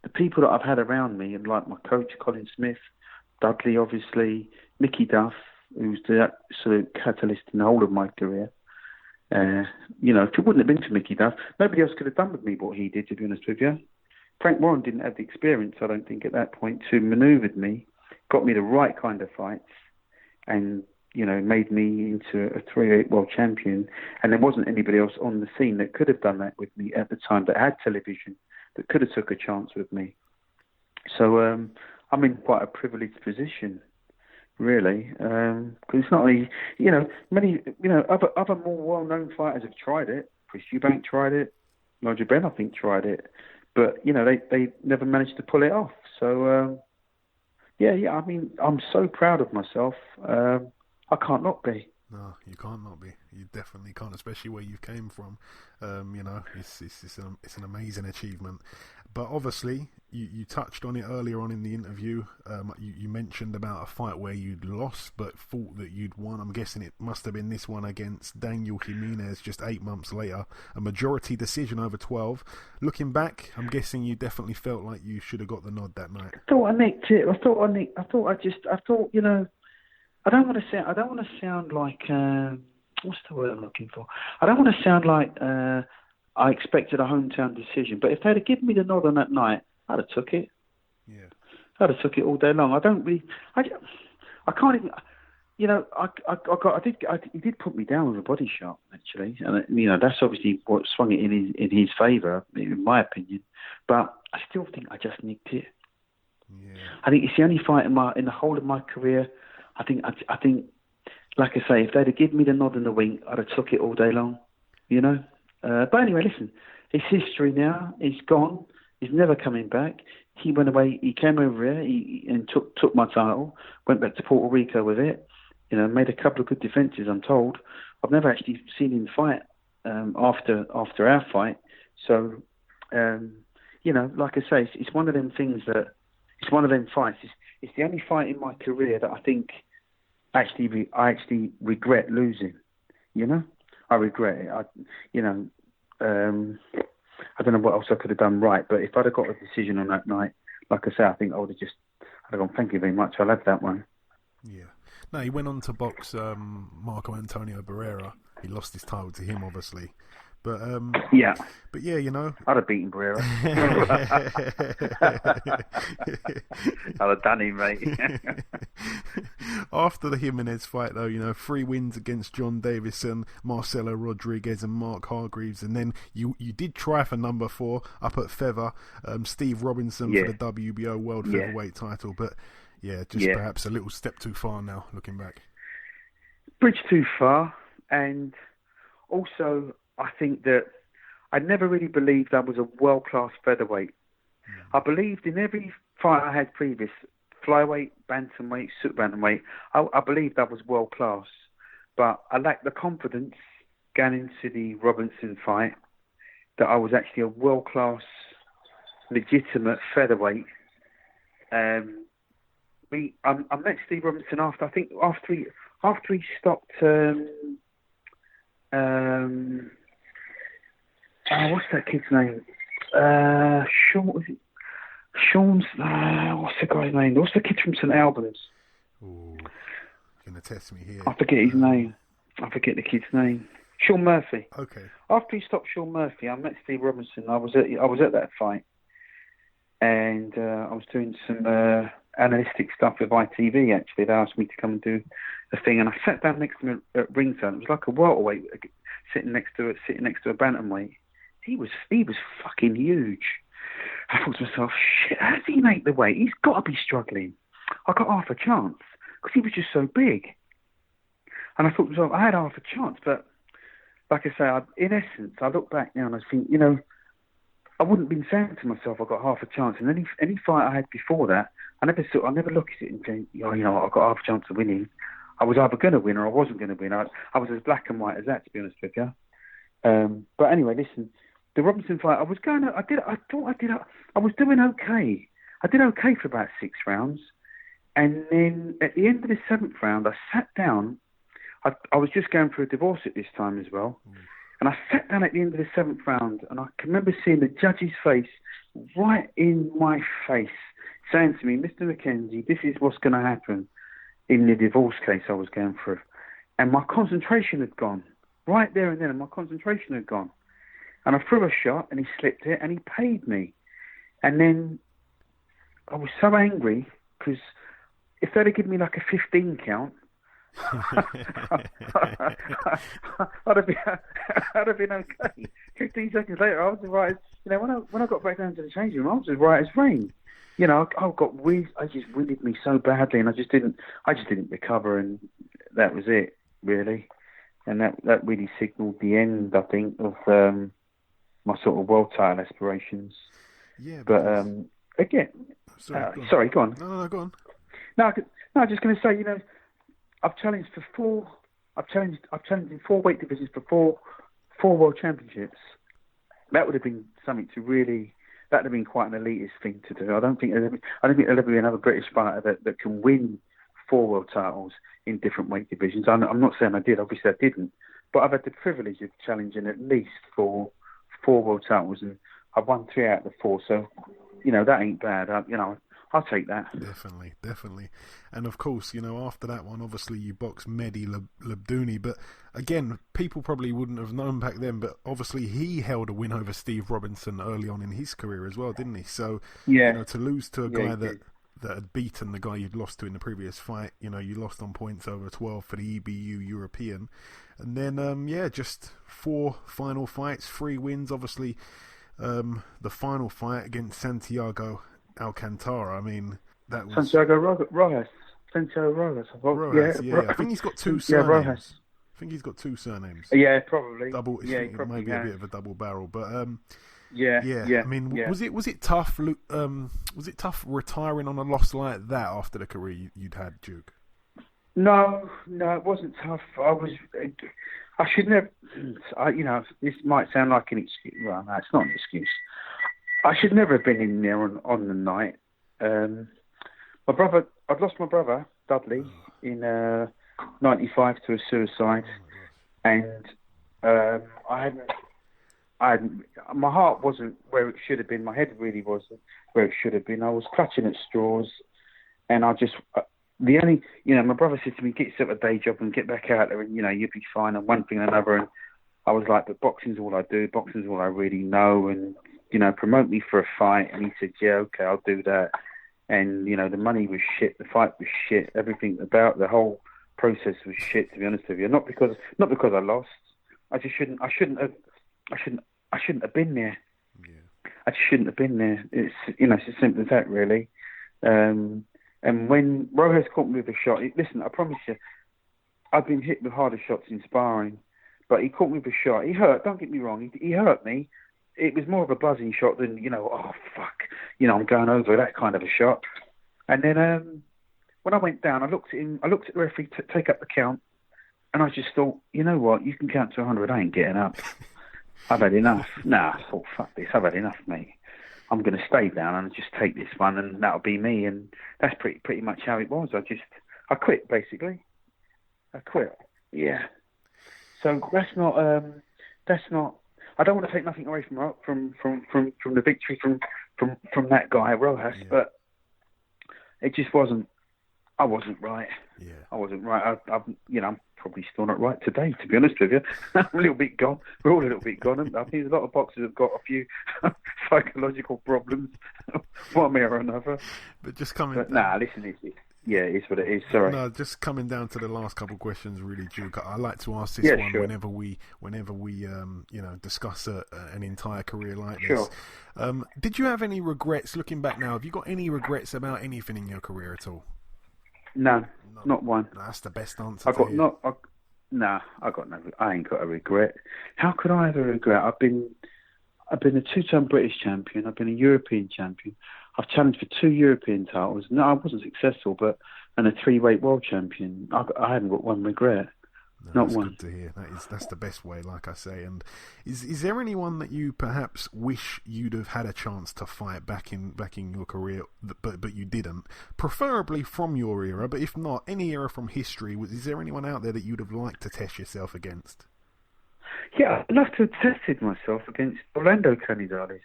the people that I've had around me, and like my coach, Colin Smith, Dudley, obviously, Mickey Duff, who's the absolute catalyst in the whole of my career. If it wouldn't have been for Mickey Duff, nobody else could have done with me what he did, to be honest with you. Frank Warren didn't have the experience, I don't think, at that point to manoeuvre me, got me the right kind of fights, and, made me into a 3-8 world champion. And there wasn't anybody else on the scene that could have done that with me at the time, that had television, that could have took a chance with me. So I'm in quite a privileged position, really, because it's not only, many, other more well-known fighters have tried it. Chris Eubank tried it. Nigel Benn, I think, tried it. But, they never managed to pull it off. So, I mean, I'm so proud of myself. I can't not be. No, you can't not be. You definitely can't, especially where you came from. It's an amazing achievement. But obviously, you touched on it earlier on in the interview. You mentioned about a fight where you'd lost but thought that you'd won. I'm guessing it must have been this one against Daniel Jimenez just 8 months later. A majority decision over 12. Looking back, I'm guessing you definitely felt like you should have got the nod that night. I thought I nicked it. I thought, I don't want to sound like, what's the word I'm looking for? I don't want to sound like I expected a hometown decision. But if they'd have given me the nod on that night, I'd have took it. Yeah. I'd have took it all day long. I don't really. I can't even. You know, he did put me down with a body shot, actually, and you know that's obviously what swung it in his favour, in my opinion. But I still think I just nicked it. Yeah. I think it's the only fight in the whole of my career. I think, like I say, if they'd have given me the nod and the wink, I'd have took it all day long. You know. But anyway, listen, it's history now. It's gone. He's never coming back. He went away. He came over here and took my title. Went back to Puerto Rico with it. You know, made a couple of good defences, I'm told. I've never actually seen him fight after our fight. So, you know, like I say, it's one of them things that it's one of them fights. It's the only fight in my career that I think I actually regret losing. You know, I regret it. I don't know what else I could have done right, but if I'd have got a decision on that night, like I say, I think I'd have gone, thank you very much. I'll have that one. Yeah. No, he went on to box Marco Antonio Barrera. He lost his title to him, obviously. But yeah, you know, I'd have beaten Barrera. I'd have done him, mate. After the Jimenez fight, though, you know, 3 wins against John Davison, Marcelo Rodriguez, and Mark Hargreaves, and then you did try for number 4 up at Feather, Steve Robinson for the WBO World Featherweight title, but. Yeah, perhaps a little step too far now, looking back. Bridge too far, and also I think that I never really believed I was a world-class featherweight. I believed in every fight I had previous, flyweight, bantamweight, super bantamweight, I believed I was world-class. But I lacked the confidence going into the Robinson fight that I was actually a world-class, legitimate featherweight. I met Steve Robinson after he stopped. What's that kid's name? Sean's. What's the guy's name? What's the kid from St Albans? Ooh, you're gonna test me here. I forget his name. I forget the kid's name. Sean Murphy. Okay. After he stopped Sean Murphy, I met Steve Robinson. I was at that fight, and I was doing some. Analytic stuff with ITV. Actually, they asked me to come and do a thing, and I sat down next to him at ringside. It was like a welterweight sitting next to a bantamweight. He was fucking huge. I thought to myself, shit, how does he make the weight? He's got to be struggling. I got half a chance because he was just so big. And I thought to myself, I had half a chance, but like I say, in essence, I look back now and I think, you know, I wouldn't have been saying to myself I got half a chance. And any fight I had before that, I never look at it and think, you know, I got half a chance of winning. I was either going to win or I wasn't going to win. I was as black and white as that, to be honest with you. But anyway, listen, the Robinson fight, I was doing okay. I did okay for about 6 rounds. And then at the end of the 7th round, I sat down. I was just going through a divorce at this time as well. And I sat down at the end of the 7th round, and I can remember seeing the judge's face right in my face, saying to me, Mr. McKenzie, this is what's going to happen in the divorce case I was going through. And my concentration had gone. Right there and then, my concentration had gone. And I threw a shot, and he slipped it, and he paid me. And then I was so angry, because if they'd have given me like a 15 count, I'd have been okay. 15 seconds later, I was as right as, you know, when I got back down to the changing room, I was as right as rain. You know, I just winded me so badly, and I just didn't recover, and that was it, really. And that really signalled the end, I think, of my sort of world title aspirations. Yeah. But again, sorry, go on. No, go on. No, I'm just going to say, you know, I've challenged in 4 weight divisions for four world championships. That would have been something to really. That would have been quite an elitist thing to do. I don't think there'll ever be another British fighter that can win 4 world titles in different weight divisions. I'm not saying I did. Obviously, I didn't. But I've had the privilege of challenging at least 4 world titles, and I've won 3 out of the 4. So, you know, that ain't bad. I'll take that. Definitely. And of course, after that one, obviously you boxed Mehdi Labdouni, but again, people probably wouldn't have known back then, but obviously he held a win over Steve Robinson early on in his career as well, didn't he? So, to lose to a guy that had beaten the guy you'd lost to in the previous fight, you lost on points over 12 for the EBU European. And then, just 4 final fights, 3 wins, obviously. The final fight against Santiago Alcantara, I mean, that was... Santiago Rojas. Rojas, yeah. I think he's got 2 surnames. Rojas. I think he's got 2 surnames. Yeah, probably. Double. Yeah, it probably might be a bit of a double barrel, but yeah. I mean, was it tough? Was it tough retiring on a loss like that after the career you'd had, Duke? No, it wasn't tough. I should never. This might sound like an excuse. Well, no, it's not an excuse. I should never have been in there on the night. I'd lost my brother Dudley in '95 to a suicide, and I hadn't. My heart wasn't where it should have been. My head really wasn't where it should have been. I was clutching at straws, and I just. The only, my brother said to me, get yourself a day job and get back out there and, you'll be fine and one thing and another. And I was like, but boxing's all I do. Boxing's all I really know. And, promote me for a fight. And he said, yeah, okay, I'll do that. And, the money was shit. The fight was shit. Everything about the whole process was shit, to be honest with you. Not because I lost. I shouldn't have been there. Yeah. I just shouldn't have been there. It's, it's as simple as that, really. And when Rojas caught me with a shot, listen, I promise you, I've been hit with harder shots in sparring, but he caught me with a shot. He hurt, don't get me wrong, he hurt me. It was more of a buzzing shot than, oh, fuck, I'm going over, that kind of a shot. And then when I went down, I looked at the referee take up the count, and I just thought, you know what, you can count to 100, I ain't getting up. I've had enough. I thought, fuck this, I've had enough, mate. I'm going to stay down and just take this one, and that'll be me. And that's pretty much how it was. I quit, basically. I quit. Yeah. So that's not. I don't want to take nothing away from the victory from that guy Rojas, but it just wasn't. I wasn't right. Yeah. I wasn't right. I'm probably still not right today, to be honest with you. I'm a little bit gone. We're all a little bit gone. I think a lot of boxers have got a few psychological problems, one way or another. But just coming... listen, it's what it is, sorry. No, just coming down to the last couple of questions, really, Duke. I like to ask this one whenever we discuss an entire career like this. Did you have any regrets, looking back now, have you got any regrets about anything in your career at all? No, not one. That's the best answer. I ain't got a regret. How could I have a regret? I've been a 2-time British champion. I've been a European champion. I've challenged for 2 European titles. No, I wasn't successful, and a 3-weight world champion. I haven't got one regret. Not one. Good to hear. That's the best way, like I say. And is there anyone that you perhaps wish you'd have had a chance to fight back in your career, but you didn't? Preferably from your era, but if not, any era from history. Is there anyone out there that you'd have liked to test yourself against? Yeah, I'd love to have tested myself against Orlando Canizales,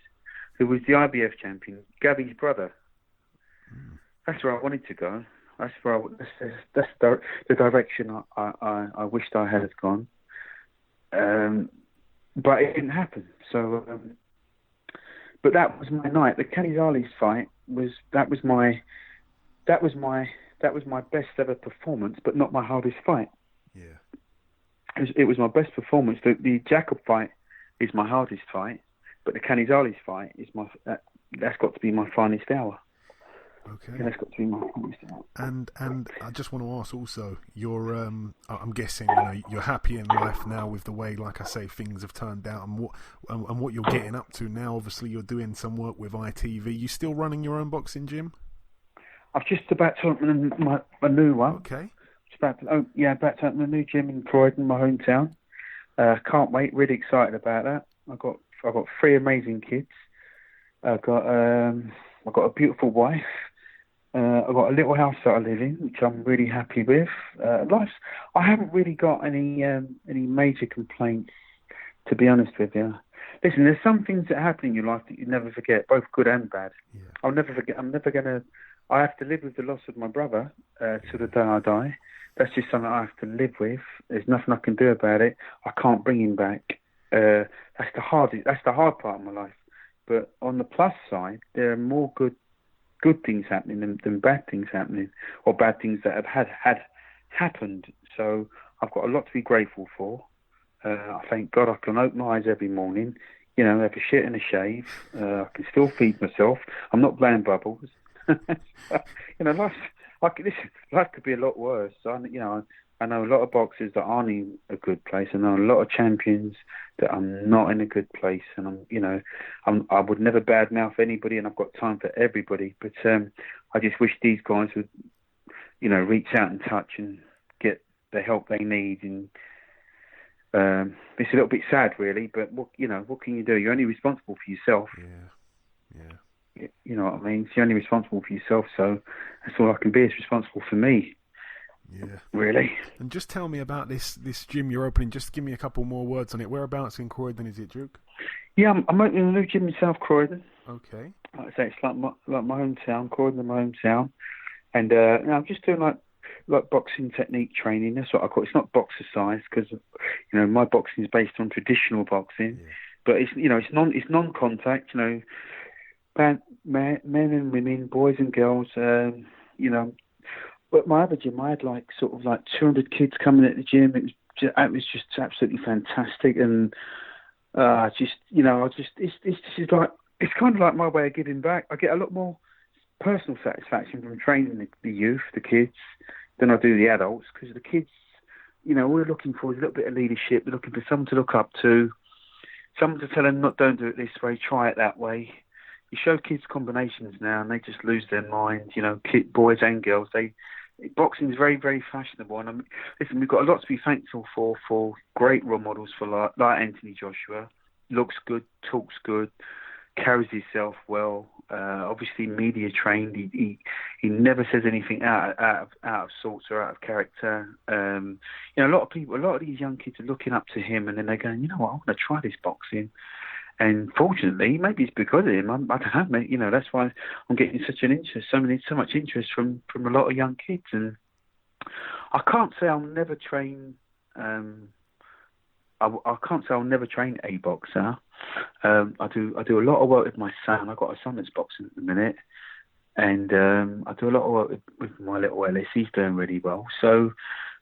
who was the IBF champion, Gabby's brother. That's where I wanted to go. That's the direction I wished I had gone, but it didn't happen. So, but that was my night. The Canizales fight was my best ever performance, but not my hardest fight. Yeah, it was my best performance. The Jacob fight is my hardest fight, but the Canizales fight is that's got to be my finest hour. Okay. Yeah, that's got to be my finest hour. And I just want to ask also, you're I'm guessing you're happy in life now with the way, like I say, things have turned out and what you're getting up to now. Obviously, you're doing some work with ITV. You still running your own boxing gym? I've just about to open a new one. Okay. About to open a new gym in Croydon, my hometown. Can't wait. Really excited about that. I've got 3 amazing kids. I've got a beautiful wife. I've got a little house that I live in, which I'm really happy with. I haven't really got any major complaints, to be honest with you. Listen, there's some things that happen in your life that you never forget, both good and bad. Yeah. I'll never forget. I'm never gonna I have to live with the loss of my brother till the day I die. That's just something I have to live with. There's nothing I can do about it. I can't bring him back. That's the hard part of my life. But on the plus side, there are more good things happening than bad things happening, or bad things that have had happened. So I've got a lot to be grateful for. I thank God I can open my eyes every morning, have a shit and a shave. I can still feed myself. I'm not blowing bubbles. Life could be a lot worse. I know a lot of boxers that aren't in a good place. I know a lot of champions that are not in a good place, and I would never badmouth anybody, and I've got time for everybody. But I just wish these guys would, reach out and touch and get the help they need. And it's a little bit sad, really. But what can you do? You're only responsible for yourself. Yeah. You know what I mean? You're only responsible for yourself, so that's all I can be, is responsible for me. Yeah. Really. And just tell me about this gym you're opening. Just give me a couple more words on it. Whereabouts in Croydon is it, Duke? Yeah, I'm opening a new gym in South Croydon. Okay. Like I say, it's like my hometown, Croydon, my hometown. And I'm just doing like boxing technique training. That's what I call it. It's not boxercise, because my boxing is based on traditional boxing. Yeah. But it's non-contact. Men and women, boys and girls. But my other gym, I had like 200 kids coming at the gym. It was just absolutely fantastic, and it's kind of like my way of giving back. I get a lot more personal satisfaction from training the youth, the kids, than I do the adults, because the kids, we're looking for a little bit of leadership. They're looking for someone to look up to, someone to tell them, don't do it this way, try it that way. You show kids combinations now, and they just lose their mind. Boys and girls, boxing is very, very fashionable. And listen, we've got a lot to be thankful for great role models for like Anthony Joshua. Looks good, talks good, carries himself well. Obviously, media trained. He never says anything out of sorts or out of character. A lot of these young kids are looking up to him, and then they're going, I want to try this boxing. And fortunately, maybe it's because of him. I don't know. That's why I'm getting such an interest. So much interest from a lot of young kids. And I can't say I'll never train. I can't say I'll never train a boxer. I do a lot of work with my son. I've got a son that's boxing at the minute, and I do a lot of work with my little Ellis. He's doing really well. So,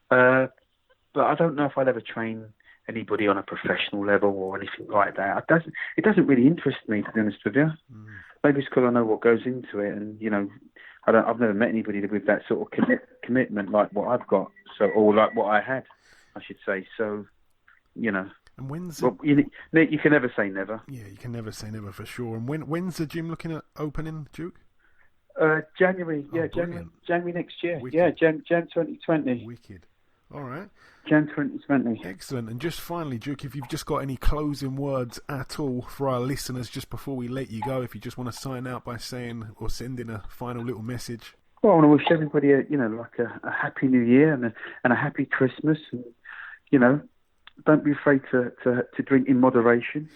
but I don't know if I'll ever train anybody on a professional level or anything like that. It doesn't really interest me, to be honest with you. Maybe it's because I know what goes into it, and I've never met anybody with that sort of commitment like what I've got, or like what I had, I should say. So, And when's you can never say never. Yeah, you can never say never for sure. And when's the gym looking at opening, Duke? January. Oh, January next year. Wicked. Yeah, Jan 2020. Wicked. All right. Jan 2020. Excellent. And just finally, Duke, if you've just got any closing words at all for our listeners, just before we let you go, if you just want to sign out by saying or sending a final little message. Well, I want to wish everybody a happy New Year and a happy Christmas, and don't be afraid to drink in moderation.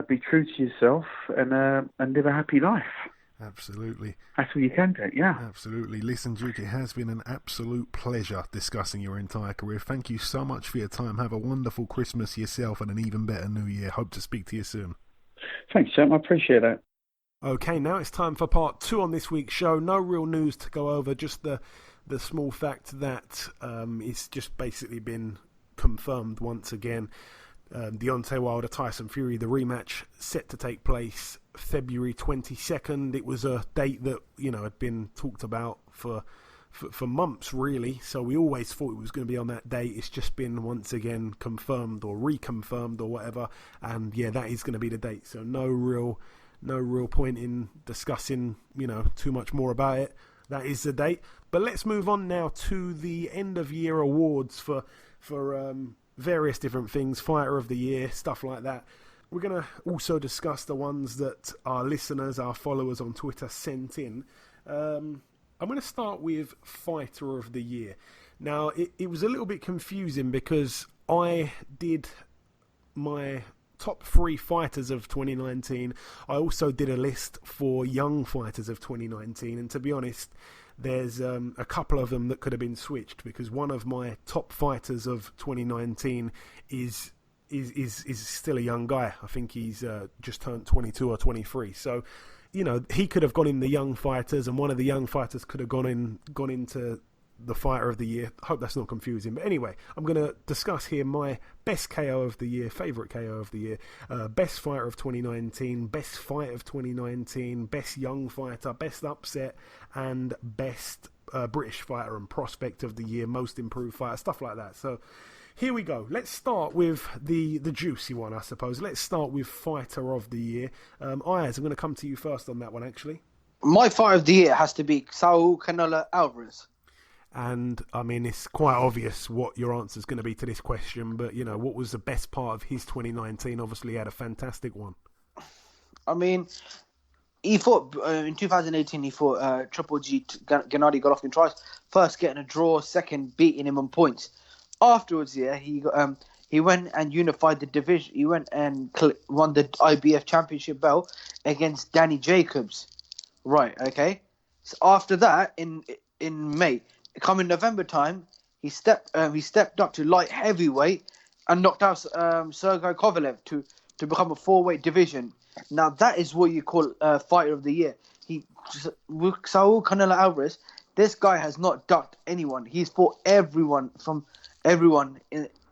Be true to yourself, and live a happy life. Absolutely. That's all you can do, yeah. Absolutely. Listen, Duke, it has been an absolute pleasure discussing your entire career. Thank you so much for your time. Have a wonderful Christmas yourself and an even better New Year. Hope to speak to you soon. Thanks, Sam. I appreciate that. Okay, now it's time for part 2 on this week's show. No real news to go over, just the small fact that it's just basically been confirmed once again. Deontay Wilder, Tyson Fury, the rematch set to take place February 22nd. It was a date that had been talked about for months, really. So we always thought it was going to be on that date. It's just been once again confirmed or reconfirmed or whatever. And yeah, that is going to be the date. So no real point in discussing too much more about it. That is the date. But let's move on now to the end of year awards for various different things, Fighter of the Year, stuff like that. We're going to also discuss the ones that our listeners, our followers on Twitter sent in. I'm going to start with Fighter of the Year. Now, it was a little bit confusing because I did my top 3 fighters of 2019. I also did a list for young fighters of 2019, and to be honest, there's a couple of them that could have been switched, because one of my top fighters of 2019 is still a young guy. I think he's just turned 22 or 23. So, he could have gone in the young fighters, and one of the young fighters could have gone into the fighter of the year. I hope that's not confusing. But anyway, I'm going to discuss here my best KO of the year, favourite KO of the year, best fighter of 2019, best fight of 2019, best young fighter, best upset, and best British fighter and prospect of the year, most improved fighter, stuff like that. So here we go. Let's start with the juicy one, I suppose. Let's start with fighter of the year. Ayaz, I'm going to come to you first on that one, actually. My fighter of the year has to be Saul Canelo Alvarez. And, I mean, it's quite obvious what your answer is going to be to this question, but, what was the best part of his 2019? Obviously, he had a fantastic one. I mean, he fought, in 2018, he fought Triple G, Gennady Golovkin twice. First getting a draw, second beating him on points. Afterwards, he went and unified the division. He went and won the IBF championship belt against Danny Jacobs. Right, okay. So after that, in May, coming November time, he stepped up to light heavyweight and knocked out Sergey Kovalev to become a 4-weight division. Now that is what you call fighter of the year. Saul Canelo Alvarez, this guy has not ducked anyone. He's fought everyone.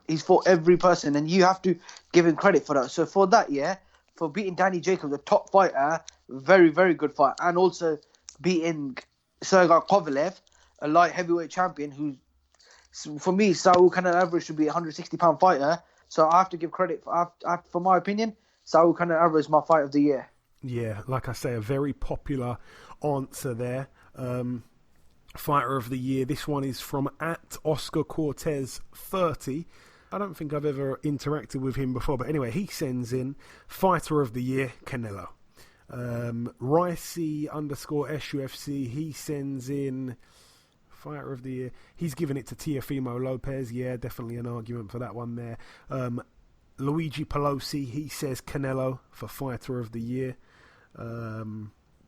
He's fought every person, and you have to give him credit for that. So for that, for beating Danny Jacobs, a top fighter, very, very good fight, and also beating Sergey Kovalev, a light heavyweight champion, who, for me, Saul Canelo Alvarez should be a 160-pound fighter. So I have to give credit for my opinion. Saul Canelo Alvarez is my fight of the year. Yeah, like I say, a very popular answer there. Fighter of the year. This one is from @OscarCortez30. I don't think I've ever interacted with him before, but anyway, he sends in fighter of the year, Canelo. Ricey_SUFC, he sends in fighter of the year. He's given it to Teofimo Lopez. Yeah, definitely an argument for that one there. Luigi Pelosi, he says Canelo for fighter of the year.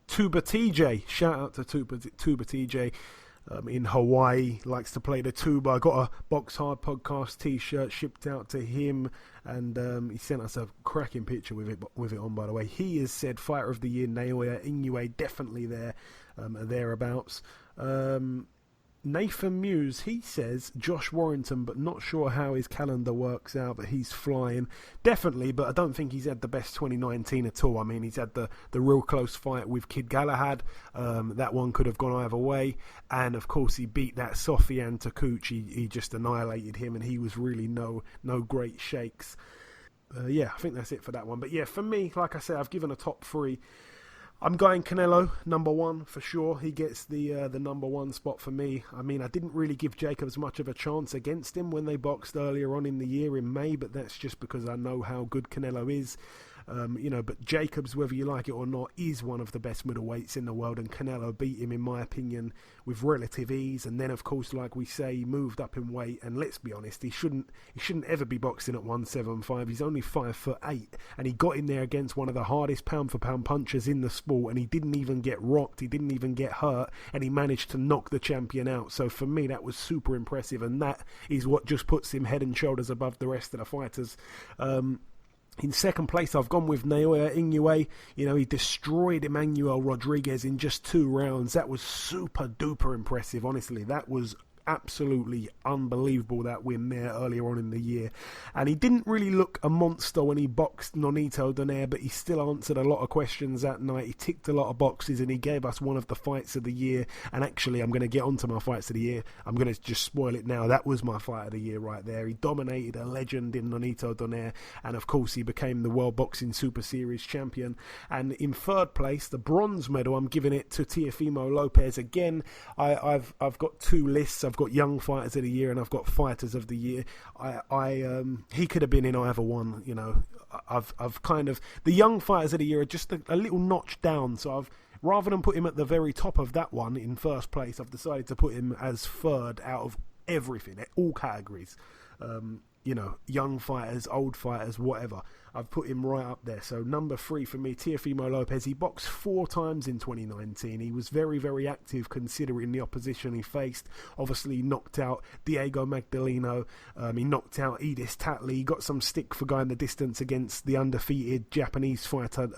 Tuba TJ, shout out to Tuba TJ in Hawaii, likes to play the tuba. I got a Box Hard podcast t-shirt shipped out to him, and he sent us a cracking picture with it on, by the way. He has said fighter of the year, Naoya Inoue, definitely there, thereabouts. Nathan Muse, he says Josh Warrington, but not sure how his calendar works out, but he's flying. Definitely, but I don't think he's had the best 2019 at all. I mean, he's had the real close fight with Kid Galahad. That one could have gone either way. And, of course, he beat that Sofian Takouchi. He just annihilated him, and he was really no great shakes. I think that's it for that one. But, yeah, for me, like I said, I've given a top 3. I'm going Canelo, number 1 for sure. He gets the number 1 spot for me. I mean, I didn't really give Jacobs much of a chance against him when they boxed earlier on in the year in May, but that's just because I know how good Canelo is. But Jacobs, whether you like it or not, is one of the best middleweights in the world, and Canelo beat him, in my opinion, with relative ease. And then, of course, like we say, he moved up in weight, and let's be honest, he shouldn't ever be boxing at 175. He's only 5'8", and he got in there against one of the hardest pound-for-pound punchers in the sport, and he didn't even get rocked, he didn't even get hurt, and he managed to knock the champion out. So for me, that was super impressive, and that is what just puts him head and shoulders above the rest of the fighters. In second place, I've gone with Naoya Inoue. He destroyed Emmanuel Rodriguez in just 2 rounds. That was super duper impressive, honestly. That was absolutely unbelievable, that win there earlier on in the year. And he didn't really look a monster when he boxed Nonito Donaire, but he still answered a lot of questions that night. He ticked a lot of boxes, and he gave us one of the fights of the year. And actually, I'm going to get onto my fights of the year. I'm going to just spoil it now. That was my fight of the year right there. He dominated a legend in Nonito Donaire, and of course he became the World Boxing Super Series champion. And in third place, the bronze medal, I'm giving it to Teofimo Lopez. Again, I've got 2 lists. I've got young fighters of the year, and I've got fighters of the year. He could have been in either one. I've kind of, the young fighters of the year are just a little notch down. So I've, rather than put him at the very top of that one in first place, I've decided to put him as third out of everything, all categories. young fighters, old fighters, whatever. I've put him right up there. So number 3 for me, Teofimo Lopez. He boxed 4 times in 2019. He was very, very active considering the opposition he faced. Obviously knocked out Diego Magdaleno. He knocked out Edis Tatley. He got some stick for going the distance against the undefeated Japanese fighter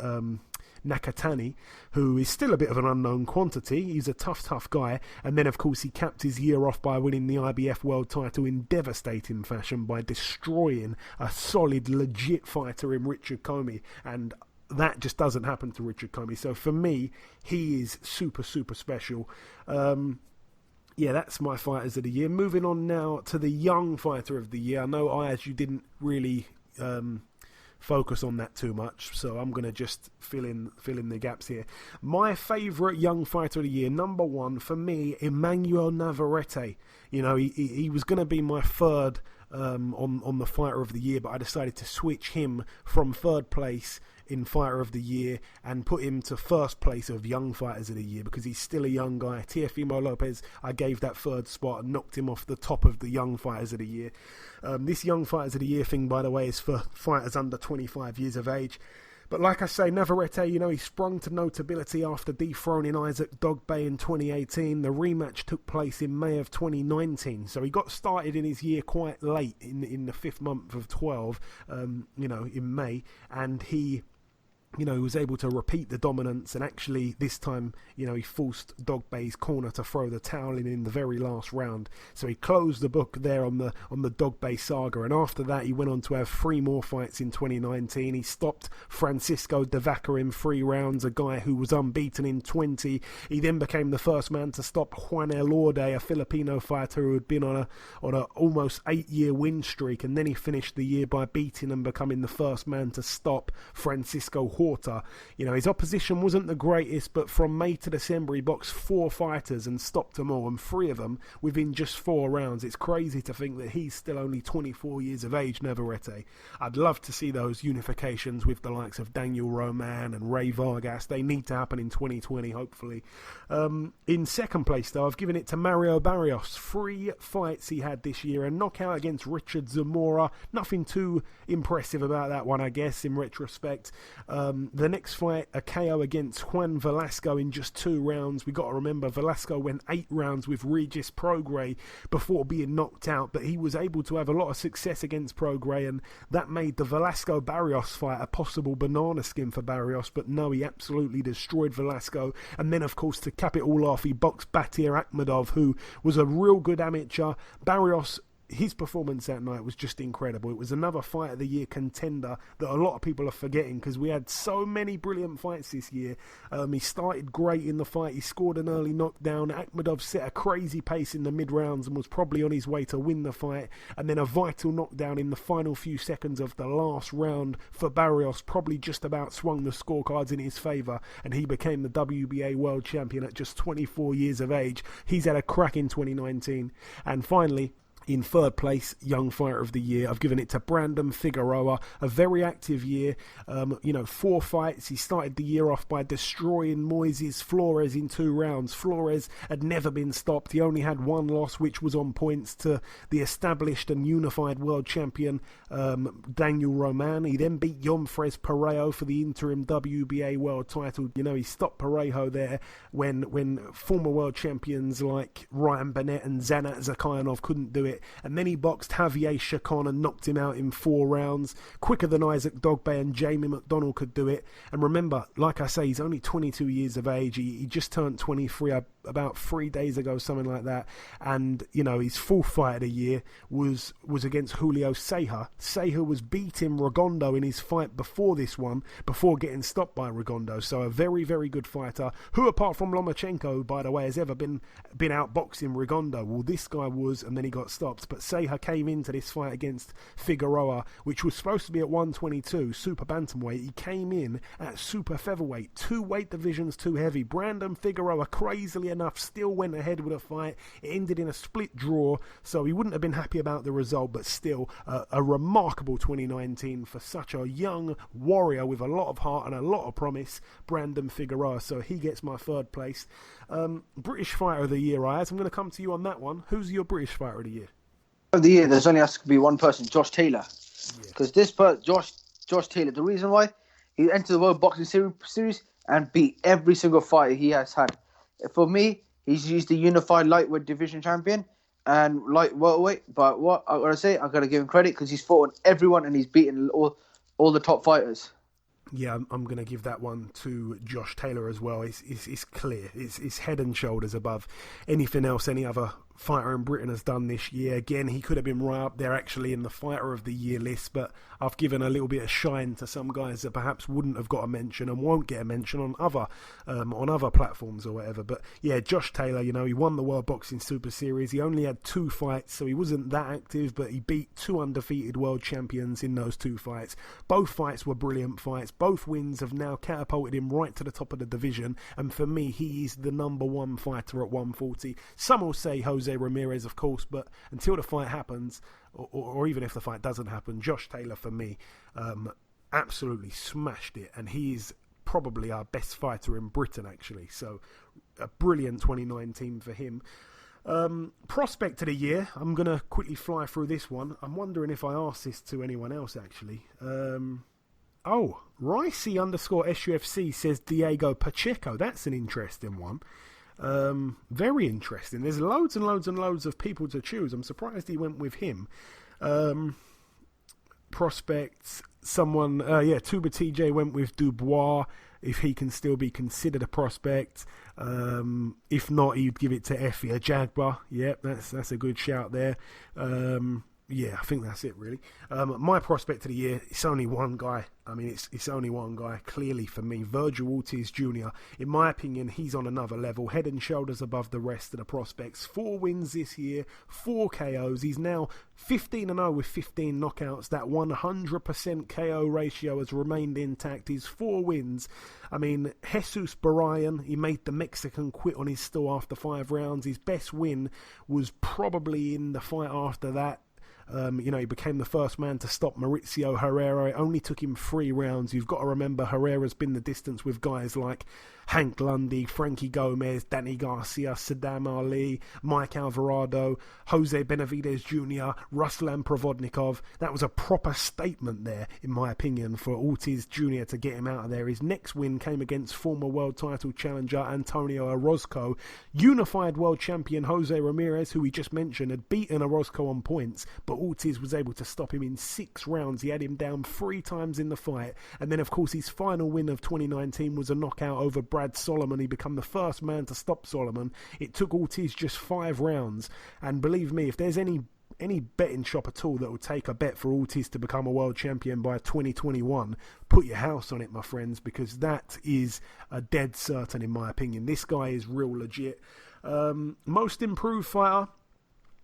Nakatani, who is still a bit of an unknown quantity. He's a tough guy. And then, of course, he capped his year off by winning the IBF world title in devastating fashion by destroying a solid, legit fighter in Richard Comey. And that just doesn't happen to Richard Comey. So for me, he is super, super special. Yeah, that's my fighters of the year. Moving on now to the young fighter of the year. I know, Ayaz, you didn't really focus on that too much, so I'm going to just fill in the gaps here. My favourite young fighter of the year, number 1 for me, Emmanuel Navarrete. He was going to be my third on the fighter of the year, but I decided to switch him from third place in fighter of the year and put him to first place of young fighters of the year because he's still a young guy. Teofimo Lopez, I gave that third spot and knocked him off the top of the young fighters of the year. This young fighters of the year thing, by the way, is for fighters under 25 years of age. But like I say, Navarrete, he sprung to notability after dethroning Isaac Dogbe in 2018. The rematch took place in May of 2019. So he got started in his year quite late in the 5th month of 12, in May. And he was able to repeat the dominance, and actually this time, he forced Dogbe's corner to throw the towel in the very last round. So he closed the book there on the Dogbe saga, and after that he went on to have 3 more fights in 2019. He stopped Francisco de Vaca in 3 rounds, a guy who was unbeaten in 20. He then became the first man to stop Juan Elorde, a Filipino fighter who had been on a almost 8-year win streak, and then he finished the year by beating and becoming the first man to stop Francisco Horta. His opposition wasn't the greatest, but from May to December he boxed 4 fighters and stopped them all, and 3 of them within just 4 rounds. It's crazy to think that he's still only 24 years of age, Navarrete. I'd love to see those unifications with the likes of Daniel Roman and Ray Vargas. They need to happen in 2020, hopefully. In second place, though, I've given it to Mario Barrios. 3 fights he had this year, a knockout against Richard Zamora. Nothing too impressive about that one, I guess, in retrospect. The next fight, a KO against Juan Velasco in just 2 rounds. We got to remember Velasco went 8 rounds with Regis Prograis before being knocked out, but he was able to have a lot of success against Prograis, and that made the Velasco Barrios fight a possible banana skin for Barrios. But no, he absolutely destroyed Velasco. And then, of course, to cap it all off, he boxed Batir Akhmedov, who was a real good amateur. Barrios, his performance that night was just incredible. It was another fight of the year contender that a lot of people are forgetting because we had so many brilliant fights this year. He started great in the fight. He scored an early knockdown. Akhmedov set a crazy pace in the mid-rounds and was probably on his way to win the fight. And then a vital knockdown in the final few seconds of the last round for Barrios probably just about swung the scorecards in his favour, and he became the WBA world champion at just 24 years of age. He's had a crack in 2019. And finally, in third place, Young Fighter of the Year, I've given it to Brandon Figueroa. A very active year. 4 fights. He started the year off by destroying Moises Flores in 2 rounds. Flores had never been stopped. He only had 1 loss, which was on points to the established and unified world champion, Daniel Roman. He then beat Yomfres Parejo for the interim WBA world title. He stopped Parejo there when former world champions like Ryan Burnett and Zanat Zakhayanov couldn't do it. And then he boxed Javier Chacon and knocked him out in 4 rounds, quicker than Isaac Dogbe and Jamie McDonnell could do it. And remember, like I say, he's only 22 years of age. He just turned 23 about 3 days ago, something like that. And his 4th fight of the year was against Julio Ceja. Ceja was beating Rigondeaux in his fight before this one, before getting stopped by Rigondeaux. So a very, very good fighter, who apart from Lomachenko, by the way, has ever been outboxing Rigondeaux. Well, this guy was, and then he got stopped. But Ceja came into this fight against Figueroa, which was supposed to be at 122, super bantamweight. He came in at super featherweight, 2 weight divisions too heavy. Brandon Figueroa, crazily enough, still went ahead with a fight. It ended in a split draw, so he wouldn't have been happy about the result, but still a remarkable 2019 for such a young warrior with a lot of heart and a lot of promise, Brandon Figueroa. So he gets my 3rd place. British Fighter of the Year, Ayaz. I'm going to come to you on that one. Who's your British Fighter of the Year? Of the year, there's only has to be one person, Josh Taylor, because Josh Taylor. The reason why he entered the World Boxing Series and beat every single fighter he has had. For me, he's used the unified lightweight division champion and light welterweight. But what I gotta say, I gotta give him credit because he's fought on everyone and he's beaten all the top fighters. Yeah, I'm going to give that one to Josh Taylor as well. It's clear. It's head and shoulders above anything else any other fighter in Britain has done this year. Again, he could have been right up there actually in the Fighter of the Year list, but I've given a little bit of shine to some guys that perhaps wouldn't have got a mention and won't get a mention on other platforms or whatever. But yeah, Josh Taylor, you know, he won the World Boxing Super Series. He only had 2 fights, so he wasn't that active, but he beat 2 undefeated world champions in those 2 fights. Both fights were brilliant fights. Both wins have now catapulted him right to the top of the division, and for me, he is the number 1 fighter at 140. Some will say Jose Ramirez, of course, but until the fight happens, or even if the fight doesn't happen, Josh Taylor for me absolutely smashed it, and he's probably our best fighter in Britain actually. So a brilliant 2019 for him. Prospect of the year, I'm going to quickly fly through this one. I'm wondering if I asked this to anyone else actually. Ricey_SUFC says Diego Pacheco. That's an interesting one. Very interesting. There's loads and loads and loads of people to choose. I'm surprised he went with him. Prospects, someone, Tuba TJ went with Dubois, if he can still be considered a prospect. If not, he'd give it to Effie Ajagba. Yep, that's a good shout there. Yeah, I think that's it really. My prospect of the year, it's only one guy. I mean, it's only one guy, clearly for me. Virgil Ortiz Jr. In my opinion, he's on another level, head and shoulders above the rest of the prospects. 4 wins this year, 4 KOs. He's now 15-0 with 15 knockouts. That 100% KO ratio has remained intact. His 4 wins. I mean, Jesus Barayan, he made the Mexican quit on his stool after 5 rounds. His best win was probably in the fight after that. He became the first man to stop Mauricio Herrera. It only took him 3 rounds. You've got to remember Herrera's been the distance with guys like Hank Lundy, Frankie Gomez, Danny Garcia, Saddam Ali, Mike Alvarado, Jose Benavidez Jr., Ruslan Provodnikov. That was a proper statement there, in my opinion, for Ortiz Jr. to get him out of there. His next win came against former world title challenger Antonio Orozco. Unified world champion Jose Ramirez, who we just mentioned, had beaten Orozco on points, but Ortiz was able to stop him in 6 rounds. He had him down 3 times in the fight. And then, of course, his final win of 2019 was a knockout over Brad Solomon. He became the first man to stop Solomon. It took Ortiz just 5 rounds. And believe me, if there's any betting shop at all that will take a bet for Ortiz to become a world champion by 2021, put your house on it, my friends, because that is a dead certain in my opinion. This guy is real legit. Most improved fighter,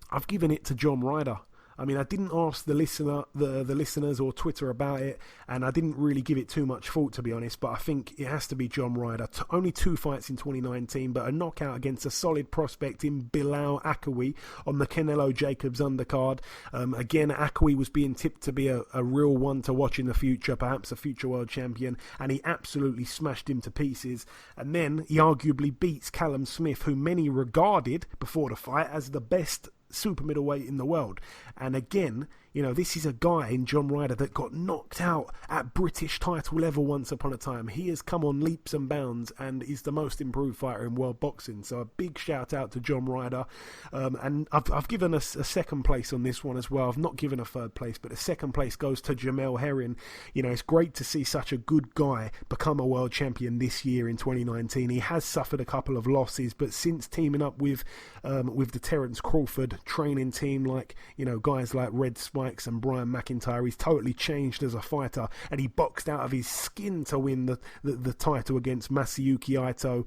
I've given it to John Ryder. I mean, I didn't ask the listeners or Twitter about it, and I didn't really give it too much thought, to be honest, but I think it has to be John Ryder. Only 2 fights in 2019, but a knockout against a solid prospect in Bilal Akawi on the Canelo Jacobs undercard. Again, Akawi was being tipped to be a real one to watch in the future, perhaps a future world champion, and he absolutely smashed him to pieces. And then he arguably beats Callum Smith, who many regarded before the fight as the best super middleweight in the world. And again, this is a guy in John Ryder that got knocked out at British title level once upon a time. He has come on leaps and bounds and is the most improved fighter in world boxing. So a big shout out to John Ryder. And I've given a second place on this one as well. I've not given a third place, but the second place goes to Jamel Herring. It's great to see such a good guy become a world champion this year in 2019. He has suffered a couple of losses, but since teaming up with the Terence Crawford training team, like guys like Red Spikes and Brian McIntyre, he's totally changed as a fighter, and he boxed out of his skin to win the title against Masayuki Ito.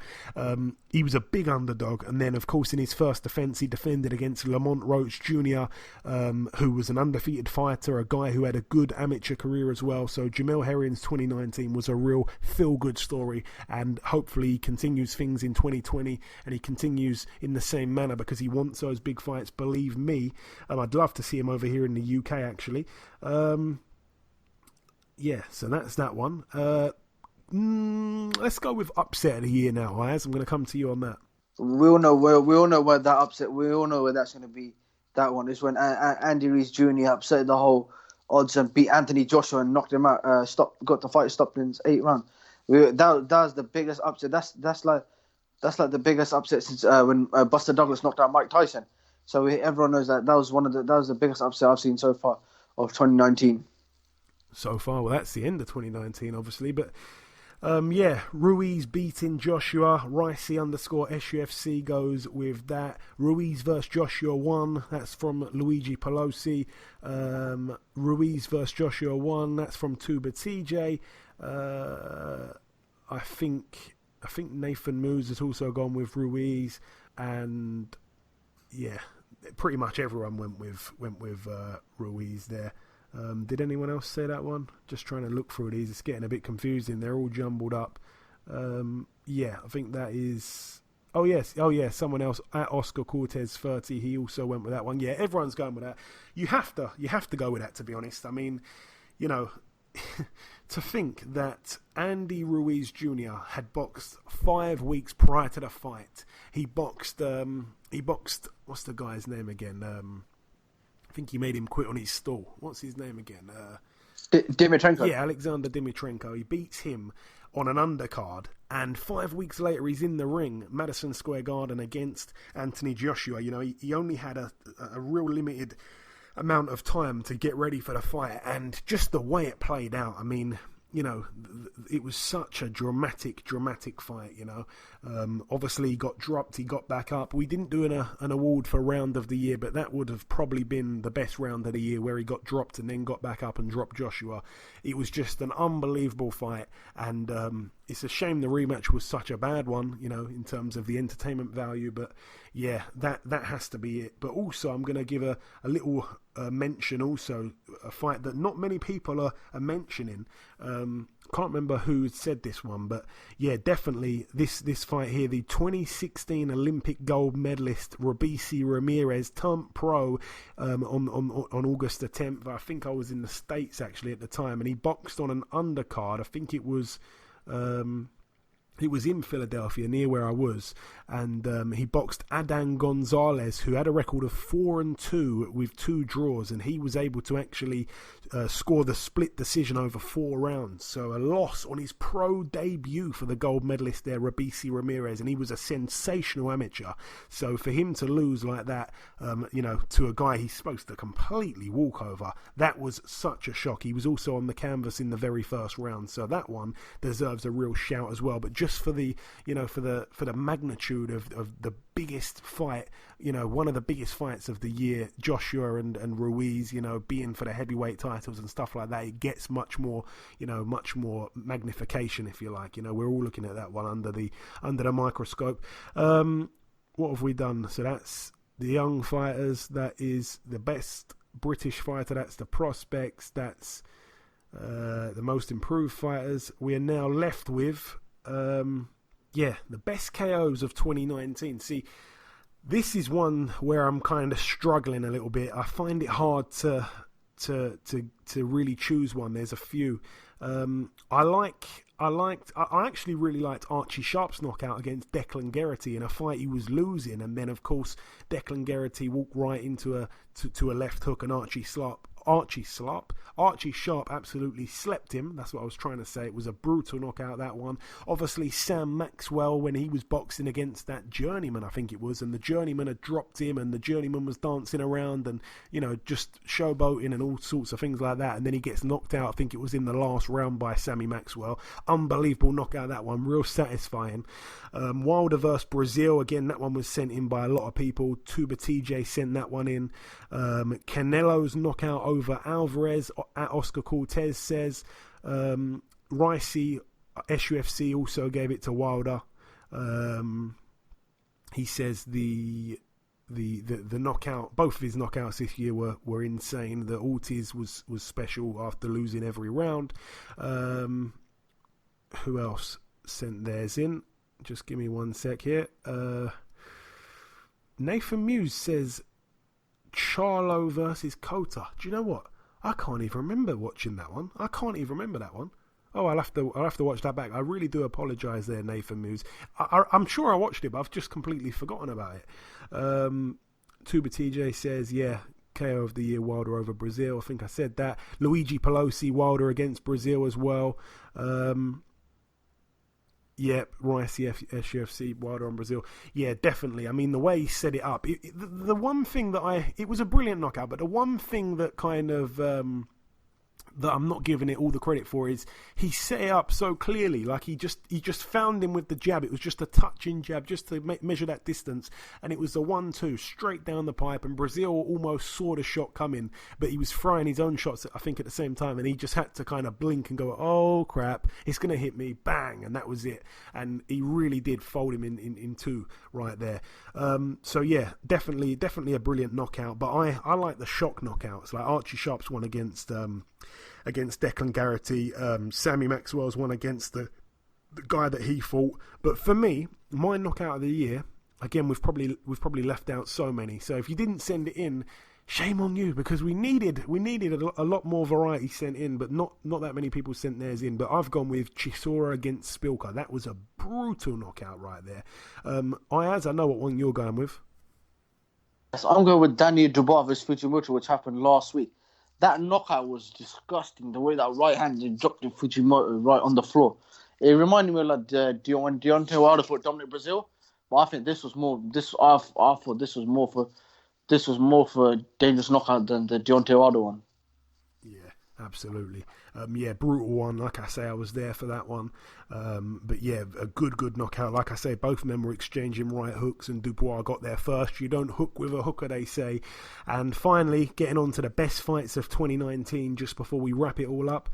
He was a big underdog, and then of course in his first defence he defended against Lamont Roach Jr., who was an undefeated fighter, a guy who had a good amateur career as well. So Jamel Herring's 2019 was a real feel-good story, and hopefully he continues things in 2020 and he continues in the same manner, because he wants those big fights, believe me. I'd love to see him over here in the UK actually. So that's that one. Let's go with upset of the year now, Ayaz. I'm going to come to you on that. We all know where that upset. We all know where that's going to be. That one is when Andy Ruiz Jr. upset the whole odds and beat Anthony Joshua and knocked him out. Got the fight stopped in his 8th round. That was the biggest upset. That's like the biggest upset since when Buster Douglas knocked out Mike Tyson. So everyone knows that was the biggest upset I've seen so far of 2019. So far, well, that's the end of 2019, obviously, but. Ruiz beating Joshua. Ricey_SUFC goes with that. Ruiz versus Joshua 1. That's from Luigi Pelosi. Ruiz versus Joshua 1. That's from Tuba TJ. I think Nathan Moose has also gone with Ruiz, and yeah, pretty much everyone went with Ruiz there. Did anyone else say that one? Just trying to look through these. It's getting a bit confusing. They're all jumbled up. I think that is... Oh, yes. Someone else at Oscar Cortez 30. He also went with that one. Yeah, everyone's going with that. You have to go with that, to be honest. I mean, to think that Andy Ruiz Jr. had boxed 5 weeks prior to the fight. He boxed... What's the guy's name again? I think he made him quit on his stall. What's his name again? Dimitrenko. Yeah, Alexander Dimitrenko. He beats him on an undercard, and 5 weeks later he's in the ring, Madison Square Garden, against Anthony Joshua. He only had a real limited amount of time to get ready for the fight, and just the way it played out, I mean... it was such a dramatic fight, Obviously, he got dropped, he got back up. We didn't do an award for round of the year, but that would have probably been the best round of the year, where he got dropped and then got back up and dropped Joshua. It was just an unbelievable fight, and it's a shame the rematch was such a bad one, in terms of the entertainment value, but yeah, that has to be it. But also, I'm going to give a little mention also, a fight that not many people are mentioning. Can't remember who said this one, but yeah, definitely this fight here, the 2016 Olympic gold medalist Robeisy Ramirez turned pro on August the 10th. I think I was in the States actually at the time, and he boxed on an undercard. I think it was in Philadelphia, near where I was, and he boxed Adan Gonzalez, who had a record of 4-2 with 2 draws, and he was able to actually score the split decision over 4 rounds. So a loss on his pro debut for the gold medalist there, Robeisy Ramirez, and he was a sensational amateur. So for him to lose like that, to a guy he's supposed to completely walk over, that was such a shock. He was also on the canvas in the very first round, so that one deserves a real shout as well. But just for the for the magnitude of the biggest fight, one of the biggest fights of the year, Joshua and Ruiz, being for the heavyweight titles and stuff like that, it gets much more magnification, if you like. We're all looking at that one under the microscope. What have we done? So that's the young fighters. That is the best British fighter. That's the prospects. That's the most improved fighters. We are now left with the best KOs of 2019. See, this is one where I'm kind of struggling a little bit. I find it hard to really choose one. There's a few. I actually really liked Archie Sharp's knockout against Declan Geraghty in a fight he was losing, and then of course Declan Geraghty walked right into a left hook, and Archie Sharp absolutely slept him. That's what I was trying to say. It was a brutal knockout, that one. Obviously, Sam Maxwell, when he was boxing against that Journeyman, I think it was, and the Journeyman had dropped him, and the Journeyman was dancing around and, just showboating and all sorts of things like that. And then he gets knocked out. I think it was in the last round by Sammy Maxwell. Unbelievable knockout, that one. Real satisfying. Wilder versus Brazil. Again, that one was sent in by a lot of people. Tuba TJ sent that one in. Canelo's knockout over Alvarez at Oscar Cortez says. Ricey SUFC also gave it to Wilder. He says the knockout, both of his knockouts this year were insane. The Ortiz was special after losing every round. Who else sent theirs in? Just give me one sec here. Nathan Muse says Charlo versus Kota. Do you know what? I can't even remember watching that one. Oh, I'll have to watch that back. I really do apologise there, Nathan Muse. I'm sure I watched it, but I've just completely forgotten about it. Tuba TJ says, yeah, KO of the year, Wilder over Brazil. I think I said that. Luigi Pelosi, Wilder against Brazil as well. Rice SUFC, Wilder on Brazil. Yeah, definitely. I mean, the way he set it up. The one thing that it was a brilliant knockout, but the one thing that kind of... that I'm not giving it all the credit for is he set it up so clearly. Like he just found him with the jab. It was just a touching jab just to measure that distance, and it was the 1-2 straight down the pipe. And Brazil almost saw the shot coming, but he was throwing his own shots, I think, at the same time, and he just had to kind of blink and go, "Oh crap, it's gonna hit me!" Bang, and that was it. And he really did fold him in two right there. So yeah, definitely a brilliant knockout. But I like the shock knockouts, like Archie Sharp's one against Declan Garrity. Sammy Maxwell's one against the guy that he fought. But for me, my knockout of the year, again, we've probably left out so many. So if you didn't send it in, shame on you, because we needed a lot more variety sent in, but not that many people sent theirs in. But I've gone with Chisora against Spilka. That was a brutal knockout right there. Ayaz, I know what one you're going with. Yes, I'm going with Daniel Dubois versus Fujimoto, which happened last week. That knockout was disgusting. The way that right hand dropped Fujimoto right on the floor. It reminded me of like Deontay Wilder fought Dominic Brazil, but I think this was more. I thought this was more for a dangerous knockout than the Deontay Wilder one. Yeah, absolutely. Brutal one. Like I say, I was there for that one. But yeah, a good knockout. Like I say, both of them were exchanging right hooks, and Dubois got there first. You don't hook with a hooker, they say. And finally, getting on to the best fights of 2019, just before we wrap it all up.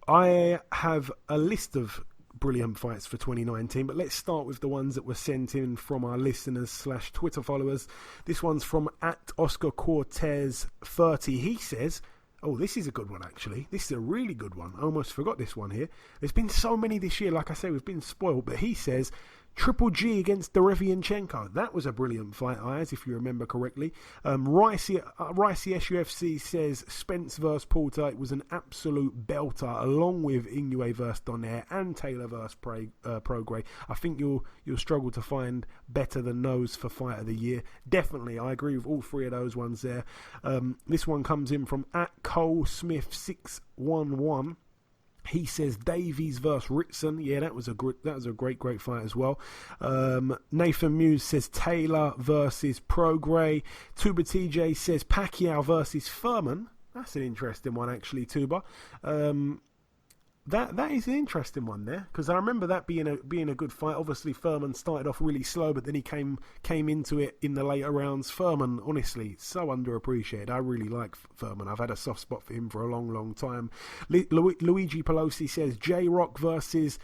I have a list of brilliant fights for 2019, but let's start with the ones that were sent in from our listeners / Twitter followers. This one's from @OscarCortez30. He says, oh, this is a good one, actually. This is a really good one. I almost forgot this one here. There's been so many this year. Like I say, we've been spoiled. But he says, Triple G against Derevianchenko. That was a brilliant fight, Ayaz, if you remember correctly. Ricey SUFC says Spence versus Porter. It was an absolute belter, along with Inoue versus Donaire and Taylor versus Prograis. I think you'll struggle to find better than those for fight of the year. Definitely, I agree with all three of those ones there. This one comes in from @ColeSmith611. He says Davies versus Ritson. Yeah, that was a great fight as well. Nathan Muse says Taylor versus Prograis. Tuba TJ says Pacquiao versus Furman. That's an interesting one, actually, Tuba. That is an interesting one there, because I remember that being a good fight. Obviously, Furman started off really slow, but then he came into it in the later rounds. Furman, honestly, so underappreciated. I really like Furman. I've had a soft spot for him for a long time. Luigi Pelosi says J-Rock versus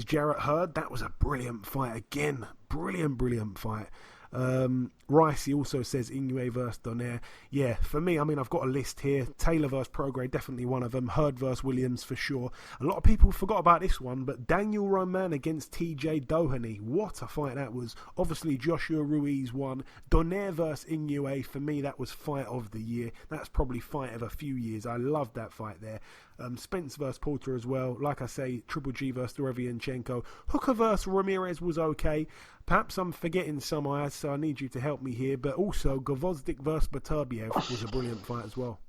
Jarrett Hurd. That was a brilliant fight again. Brilliant fight. Ricey also says Inoue versus Donaire. Yeah, for me, I mean, I've got a list here. Taylor versus Prograis, definitely one of them. Hurd versus Williams for sure. A lot of people forgot about this one, but Daniel Roman against TJ Doheny. What a fight that was. Obviously, Joshua Ruiz won. Donaire versus Inoue, for me, that was fight of the year. That's probably fight of a few years. I loved that fight there. Spence versus Porter as well. Like I say, Triple G versus Derevianchenko. Hooker versus Ramirez was okay. Perhaps I'm forgetting some, so I need you to help me here. But also, Gvozdyk versus Beterbiev was a brilliant fight as well.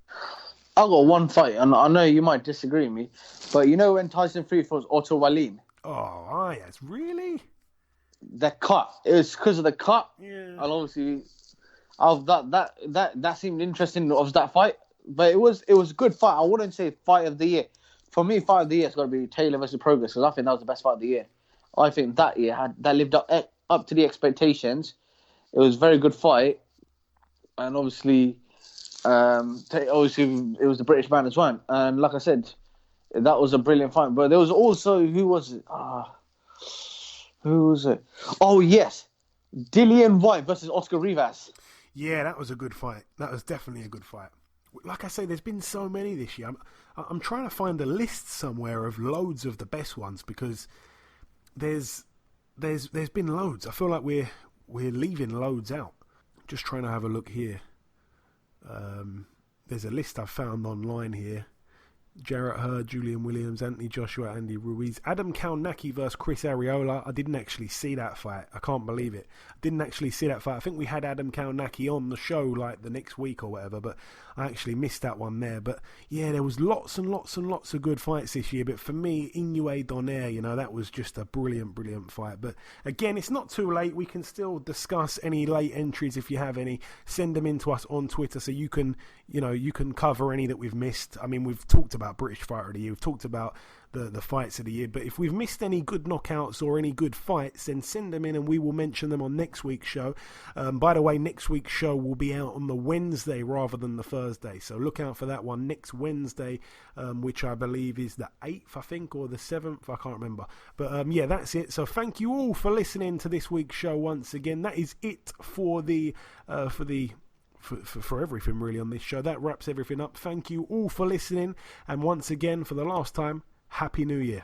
I got one fight, and I know you might disagree with me, but you know when Tyson Fury fought Otto Wallin? Oh, yes, really? The cut. It was because of the cut. Yeah. And obviously, that seemed interesting of that fight. But it was a good fight. I wouldn't say fight of the year. For me, fight of the year has got to be Taylor versus Prograis, because I think that was the best fight of the year. I think that year lived up to the expectations. It was a very good fight, and obviously it was the British man as well. And like I said, that was a brilliant fight. But there was also who was it? Oh yes, Dillian White versus Oscar Rivas. Yeah, that was a good fight. That was definitely a good fight. Like I say, there's been so many this year. I'm trying to find a list somewhere of loads of the best ones, because there's been loads. I feel like we're leaving loads out. Just trying to have a look here. There's a list I've found online here. Jarrett Hurd, Julian Williams, Anthony Joshua, Andy Ruiz. Adam Kalnacki versus Chris Arreola. I didn't actually see that fight. I can't believe it. I didn't actually see that fight. I think we had Adam Kalnacki on the show like the next week or whatever, but I actually missed that one there. But yeah, there was lots and lots and lots of good fights this year. But for me, Inoue Donaire, you know, that was just a brilliant, brilliant fight. But again, it's not too late. We can still discuss any late entries if you have any. Send them in to us on Twitter so you can cover any that we've missed. I mean, we've talked about British Fighter of the Year. We've talked about the fights of the year. But if we've missed any good knockouts or any good fights, then send them in and we will mention them on next week's show. By the way, next week's show will be out on the Wednesday rather than the Thursday. So look out for that one next Wednesday, which I believe is the 8th, I think, or the 7th. I can't remember. But yeah, that's it. So thank you all for listening to this week's show once again. That is it for everything really on this show. That wraps everything up. Thank you all for listening, and once again, for the last time, Happy New Year.